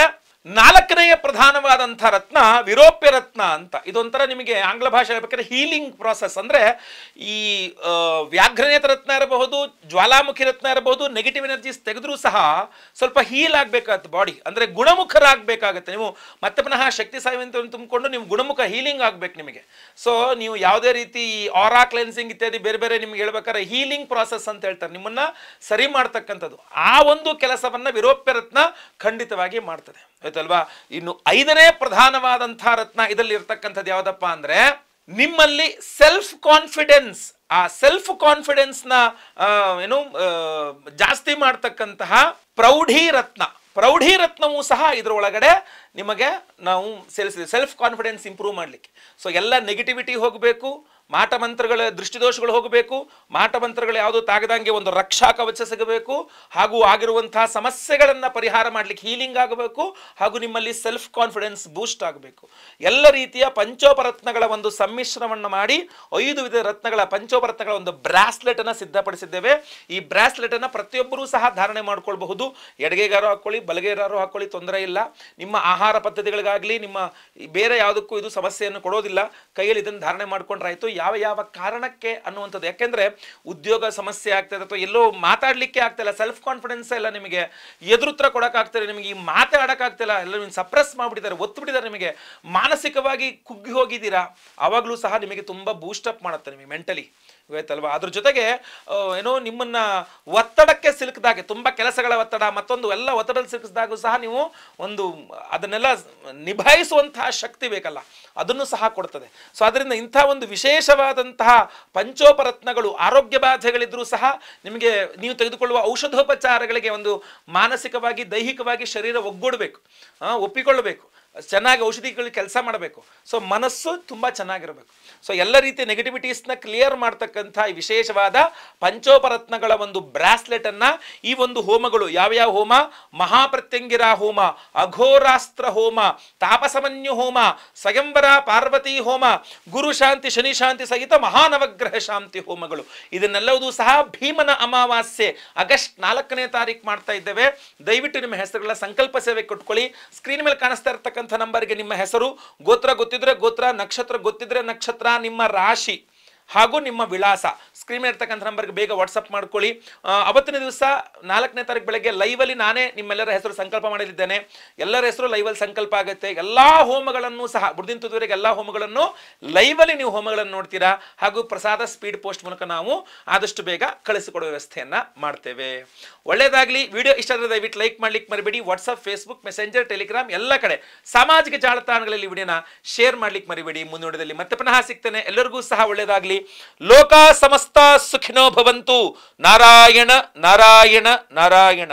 4ನೆಯ ಪ್ರಧಾನವಾದಂಥ ರತ್ನ ವಿರೋಪ್ಯ ರತ್ನ ಅಂತ. ಇದೊಂಥರ ನಿಮಗೆ ಆಂಗ್ಲ ಭಾಷೆ ಹೇಳ್ಬೇಕಾದ್ರೆ ಹೀಲಿಂಗ್ ಪ್ರಾಸೆಸ್. ಅಂದರೆ ಈ ವ್ಯಾಘ್ರನೇತ್ರ ರತ್ನ ಇರಬಹುದು, ಜ್ವಾಲಾಮುಖಿ ರತ್ನ ಇರಬಹುದು, ನೆಗೆಟಿವ್ ಎನರ್ಜೀಸ್ ತೆಗೆದ್ರೂ ಸಹ ಸ್ವಲ್ಪ ಹೀಲ್ ಆಗಬೇಕಾಗತ್ತೆ ಬಾಡಿ, ಅಂದರೆ ಗುಣಮುಖರಾಗಬೇಕಾಗತ್ತೆ. ನೀವು ಮತ್ತೆ ಪುನಃ ಶಕ್ತಿ ಸಾಯುವಂತ ತುಂಬಿಕೊಂಡು ನೀವು ಗುಣಮುಖ ಹೀಲಿಂಗ್ ಆಗಬೇಕು ನಿಮಗೆ. ಸೊ ನೀವು ಯಾವುದೇ ರೀತಿ ಆರಾ ಕ್ಲೆನ್ಸಿಂಗ್ ಇತ್ಯಾದಿ ಬೇರೆ ಬೇರೆ ನಿಮ್ಗೆ ಹೇಳ್ಬೇಕಾದ್ರೆ ಹೀಲಿಂಗ್ ಪ್ರಾಸೆಸ್ ಅಂತ ಹೇಳ್ತಾರೆ, ನಿಮ್ಮನ್ನ ಸರಿ ಮಾಡ್ತಕ್ಕಂಥದ್ದು. ಆ ಒಂದು ಕೆಲಸವನ್ನ ವಿರೋಪ್ಯ ರತ್ನ ಖಂಡಿತವಾಗಿ ಮಾಡ್ತದೆ, ಆಯ್ತಲ್ವಾ. ಇನ್ನು 5ನೇ ಪ್ರಧಾನವಾದಂತಹ ರತ್ನ ಇದರಲ್ಲಿ ಇರ್ತಕ್ಕಂಥದ್ದು ಯಾವುದಪ್ಪ ಅಂದ್ರೆ, ನಿಮ್ಮಲ್ಲಿ ಸೆಲ್ಫ್ ಕಾನ್ಫಿಡೆನ್ಸ್, ಆ ಸೆಲ್ಫ್ ಕಾನ್ಫಿಡೆನ್ಸ್ ನ ಜಾಸ್ತಿ ಮಾಡ್ತಕ್ಕಂತಹ ಪ್ರೌಢಿ ರತ್ನ. ಪ್ರೌಢಿ ರತ್ನವೂ ಸಹ ಇದರ ಒಳಗಡೆ ನಿಮಗೆ ನಾವು ಸೇರಿಸಿದ್ವಿ, ಸೆಲ್ಫ್ ಕಾನ್ಫಿಡೆನ್ಸ್ ಇಂಪ್ರೂವ್ ಮಾಡಲಿಕ್ಕೆ. ಸೊ ಎಲ್ಲ ನೆಗೆಟಿವಿಟಿ ಹೋಗಬೇಕು, ಮಾಟಮಂತ್ರಗಳ ದೃಷ್ಟಿದೋಷಗಳು ಹೋಗಬೇಕು, ಮಾಟಮಂತ್ರಗಳು ಯಾವುದು ತಾಗದಂಗೆ ಒಂದು ರಕ್ಷಾ ಕವಚ ಸಿಗಬೇಕು, ಹಾಗೂ ಆಗಿರುವಂತಹ ಸಮಸ್ಯೆಗಳನ್ನು ಪರಿಹಾರ ಮಾಡಲಿಕ್ಕೆ ಹೀಲಿಂಗ್ ಆಗಬೇಕು, ಹಾಗೂ ನಿಮ್ಮಲ್ಲಿ ಸೆಲ್ಫ್ ಕಾನ್ಫಿಡೆನ್ಸ್ ಬೂಸ್ಟ್ ಆಗಬೇಕು. ಎಲ್ಲ ರೀತಿಯ ಪಂಚೋಪರತ್ನಗಳ ಒಂದು ಸಮ್ಮಿಶ್ರಣವನ್ನು ಮಾಡಿ 5 ವಿಧ ರತ್ನಗಳ ಪಂಚೋಪರತ್ನಗಳ ಒಂದು ಬ್ರಾಸ್ಲೆಟ್ ಅನ್ನು ಸಿದ್ಧಪಡಿಸಿದ್ದೇವೆ. ಈ ಬ್ರಾಸ್ಲೆಟ್ ಅನ್ನು ಪ್ರತಿಯೊಬ್ಬರೂ ಸಹ ಧಾರಣೆ ಮಾಡ್ಕೊಳ್ಬಹುದು. ಎಡಗೈಗಾರು ಹಾಕೊಳ್ಳಿ, ಬಲಗೈಗಾರು ಹಾಕೊಳ್ಳಿ, ತೊಂದರೆ ಇಲ್ಲ. ನಿಮ್ಮ ಆಹಾರ ಪದ್ಧತಿಗಳಿಗಾಗಲಿ ನಿಮ್ಮ ಬೇರೆ ಯಾವುದಕ್ಕೂ ಇದು ಸಮಸ್ಯೆಯನ್ನು ಕೊಡೋದಿಲ್ಲ. ಕೈಯಲ್ಲಿ ಇದನ್ನು ಧಾರಣೆ ಮಾಡ್ಕೊಂಡ್ರಾಯ್ತು. ಯಾವ ಯಾವ ಕಾರಣಕ್ಕೆ ಅನ್ನುವಂಥದ್ದು, ಯಾಕೆಂದ್ರೆ ಉದ್ಯೋಗ ಸಮಸ್ಯೆ ಆಗ್ತದೆ ಅಥವಾ ಎಲ್ಲೋ ಮಾತಾಡ್ಲಿಕ್ಕೆ ಆಗ್ತಿಲ್ಲ, ಸೆಲ್ಫ್ ಕಾನ್ಫಿಡೆನ್ಸ್ ಎಲ್ಲ ನಿಮಗೆ ಎದುರುತ್ತರ ಕೊಡಕ್ಕಾಗ್ತಾರೆ, ನಿಮಗೆ ಈ ಮಾತಾಡಕ್ಕಾಗ್ತಿಲ್ಲ, ಎಲ್ಲ ನೀವು ಸಪ್ರೆಸ್ ಮಾಡಿಬಿಟ್ಟಿದ್ದಾರೆ, ಒತ್ತು ಬಿಟ್ಟಿದ್ದಾರೆ, ನಿಮಗೆ ಮಾನಸಿಕವಾಗಿ ಕುಗ್ಗಿ ಹೋಗಿದ್ದೀರಾ, ಆವಾಗಲೂ ಸಹ ನಿಮಗೆ ತುಂಬ ಬೂಸ್ಟಪ್ ಮಾಡುತ್ತೆ ನಿಮಗೆ ಮೆಂಟಲಿ, ಗೊತ್ತಲ್ವಾ. ಅದ್ರ ಜೊತೆಗೆ ನಿಮ್ಮನ್ನ ಒತ್ತಡಕ್ಕೆ ಸಿಲುಕಿದಾಗೆ, ತುಂಬಾ ಕೆಲಸಗಳ ಒತ್ತಡ ಮತ್ತೊಂದು ಎಲ್ಲ ಒತ್ತಡದಲ್ಲಿ ಸಿಲುಕಿಸಿದಾಗೂ ಸಹ ನೀವು ಒಂದು ಅದನ್ನೆಲ್ಲ ನಿಭಾಯಿಸುವಂತಹ ಶಕ್ತಿ ಬೇಕಲ್ಲ, ಅದನ್ನು ಸಹ ಕೊಡ್ತದೆ. ಸೊ ಅದರಿಂದ ಇಂಥ ಒಂದು ವಿಶೇಷವಾದಂತಹ ಪಂಚೋಪರತ್ನಗಳು ಆರೋಗ್ಯ ಬಾಧೆಗಳಿದ್ರೂ ಸಹ ನಿಮಗೆ ನೀವು ತೆಗೆದುಕೊಳ್ಳುವ ಔಷಧೋಪಚಾರಗಳಿಗೆ ಒಂದು ಮಾನಸಿಕವಾಗಿ ದೈಹಿಕವಾಗಿ ಶರೀರ ಒಗ್ಗೂಡಬೇಕು, ಒಪ್ಪಿಕೊಳ್ಳಬೇಕು, ಚೆನ್ನಾಗಿ ಔಷಧಿಗಳು ಕೆಲಸ ಮಾಡಬೇಕು. ಸೊ ಮನಸ್ಸು ತುಂಬ ಚೆನ್ನಾಗಿರಬೇಕು. ಸೊ ಎಲ್ಲ ರೀತಿಯ ನೆಗೆಟಿವಿಟೀಸ್ನ ಕ್ಲಿಯರ್ ಮಾಡ್ತಕ್ಕಂಥ ಈ ವಿಶೇಷವಾದ ಪಂಚೋಪರತ್ನಗಳ ಒಂದು ಬ್ರಾಸ್ಲೆಟ್ ಅನ್ನ ಈ ಒಂದು ಹೋಮಗಳು, ಯಾವ್ಯಾವ ಹೋಮ, ಮಹಾಪ್ರತ್ಯಂಗಿರ ಹೋಮ, ಅಘೋರಾಸ್ತ್ರ ಹೋಮ, ತಾಪಸಮನ್ಯು ಹೋಮ, ಸ್ವಯಂವರ ಪಾರ್ವತಿ ಹೋಮ, ಗುರು ಶಾಂತಿ ಶನಿ ಶಾಂತಿ ಸಹಿತ ಮಹಾನವಗ್ರಹ ಶಾಂತಿ ಹೋಮಗಳು, ಇದನ್ನೆಲ್ಲವೂ ಸಹ ಭೀಮನ ಅಮಾವಾಸ್ಯೆ ಆಗಸ್ಟ್ 4ನೇ ತಾರೀಕು ಮಾಡ್ತಾ ಇದ್ದೇವೆ. ದಯವಿಟ್ಟು ನಿಮ್ಮ ಹೆಸರುಗಳ ಸಂಕಲ್ಪ ಸೇವೆ ಕೊಟ್ಕೊಳ್ಳಿ. ಸ್ಕ್ರೀನ್ ಮೇಲೆ ಕಾಣಿಸ್ತಾ ಇರತಕ್ಕ ಇರ್ತಕ್ಕಂಥ ನಂಬರ್ಗೆ ನಿಮ್ಮ ಹೆಸರು, ಗೋತ್ರ ಗೊತ್ತಿದ್ರೆ ಗೋತ್ರ, ನಕ್ಷತ್ರ ಗೊತ್ತಿದ್ರೆ ನಕ್ಷತ್ರ, ನಿಮ್ಮ ರಾಶಿ ಹಾಗೂ ನಿಮ್ಮ ವಿಳಾಸ ಸ್ಕ್ರೀನ್ ಇರ್ತಕ್ಕಂಥ ನಂಬರ್ಗೆ ಬೇಗ ವಾಟ್ಸಪ್ ಮಾಡ್ಕೊಳ್ಳಿ. ಅವತ್ತಿನ ದಿವಸ 4ನೇ ತಾರೀಕು ಬೆಳಗ್ಗೆ ಲೈವಲ್ಲಿ ನಾನೇ ನಿಮ್ಮೆಲ್ಲರ ಹೆಸರು ಸಂಕಲ್ಪ ಮಾಡಲಿದ್ದೇನೆ. ಎಲ್ಲರ ಹೆಸರು ಲೈವಲ್ಲಿ ಸಂಕಲ್ಪ ಆಗುತ್ತೆ. ಎಲ್ಲ ಹೋಮಗಳನ್ನು ಸಹ ಬುಡದಿನ ತುದಿವರೆಗೆ ಎಲ್ಲ ಹೋಮಗಳನ್ನು ಲೈವಲ್ಲಿ ನೀವು ಹೋಮಗಳನ್ನು ನೋಡ್ತೀರಾ. ಹಾಗೂ ಪ್ರಸಾದ ಸ್ಪೀಡ್ ಪೋಸ್ಟ್ ಮೂಲಕ ನಾವು ಆದಷ್ಟು ಬೇಗ ಕಳಿಸಿಕೊಡುವ ವ್ಯವಸ್ಥೆಯನ್ನ ಮಾಡ್ತೇವೆ. ಒಳ್ಳೆಯದಾಗಲಿ. ವಿಡಿಯೋ ಇಷ್ಟ ಆದರೆ ದಯವಿಟ್ಟು ಲೈಕ್ ಮಾಡ್ಲಿಕ್ಕೆ ಮರಿಬೇಡಿ. ವಾಟ್ಸಪ್, ಫೇಸ್ಬುಕ್, ಮೆಸೆಂಜರ್, ಟೆಲಿಗ್ರಾಮ್ ಎಲ್ಲ ಕಡೆ ಸಾಮಾಜಿಕ ಜಾಲತಾಣಗಳಲ್ಲಿ ವಿಡಿಯೋನ ಶೇರ್ ಮಾಡ್ಲಿಕ್ಕೆ ಮರಿಬೇಡಿ. ಮುಂದಿನದಲ್ಲಿ ಮತ್ತೆ ಪುನಃ ಸಿಗ್ತೇನೆ. ಎಲ್ಲರಿಗೂ ಸಹ ಒಳ್ಳೆಯದಾಗಲಿ. ಲೋಕ ಸಮಸ್ತ ಸುಖಿನೋ ಭವಂತು. ನಾರಾಯಣ ನಾರಾಯಣ ನಾರಾಯಣ.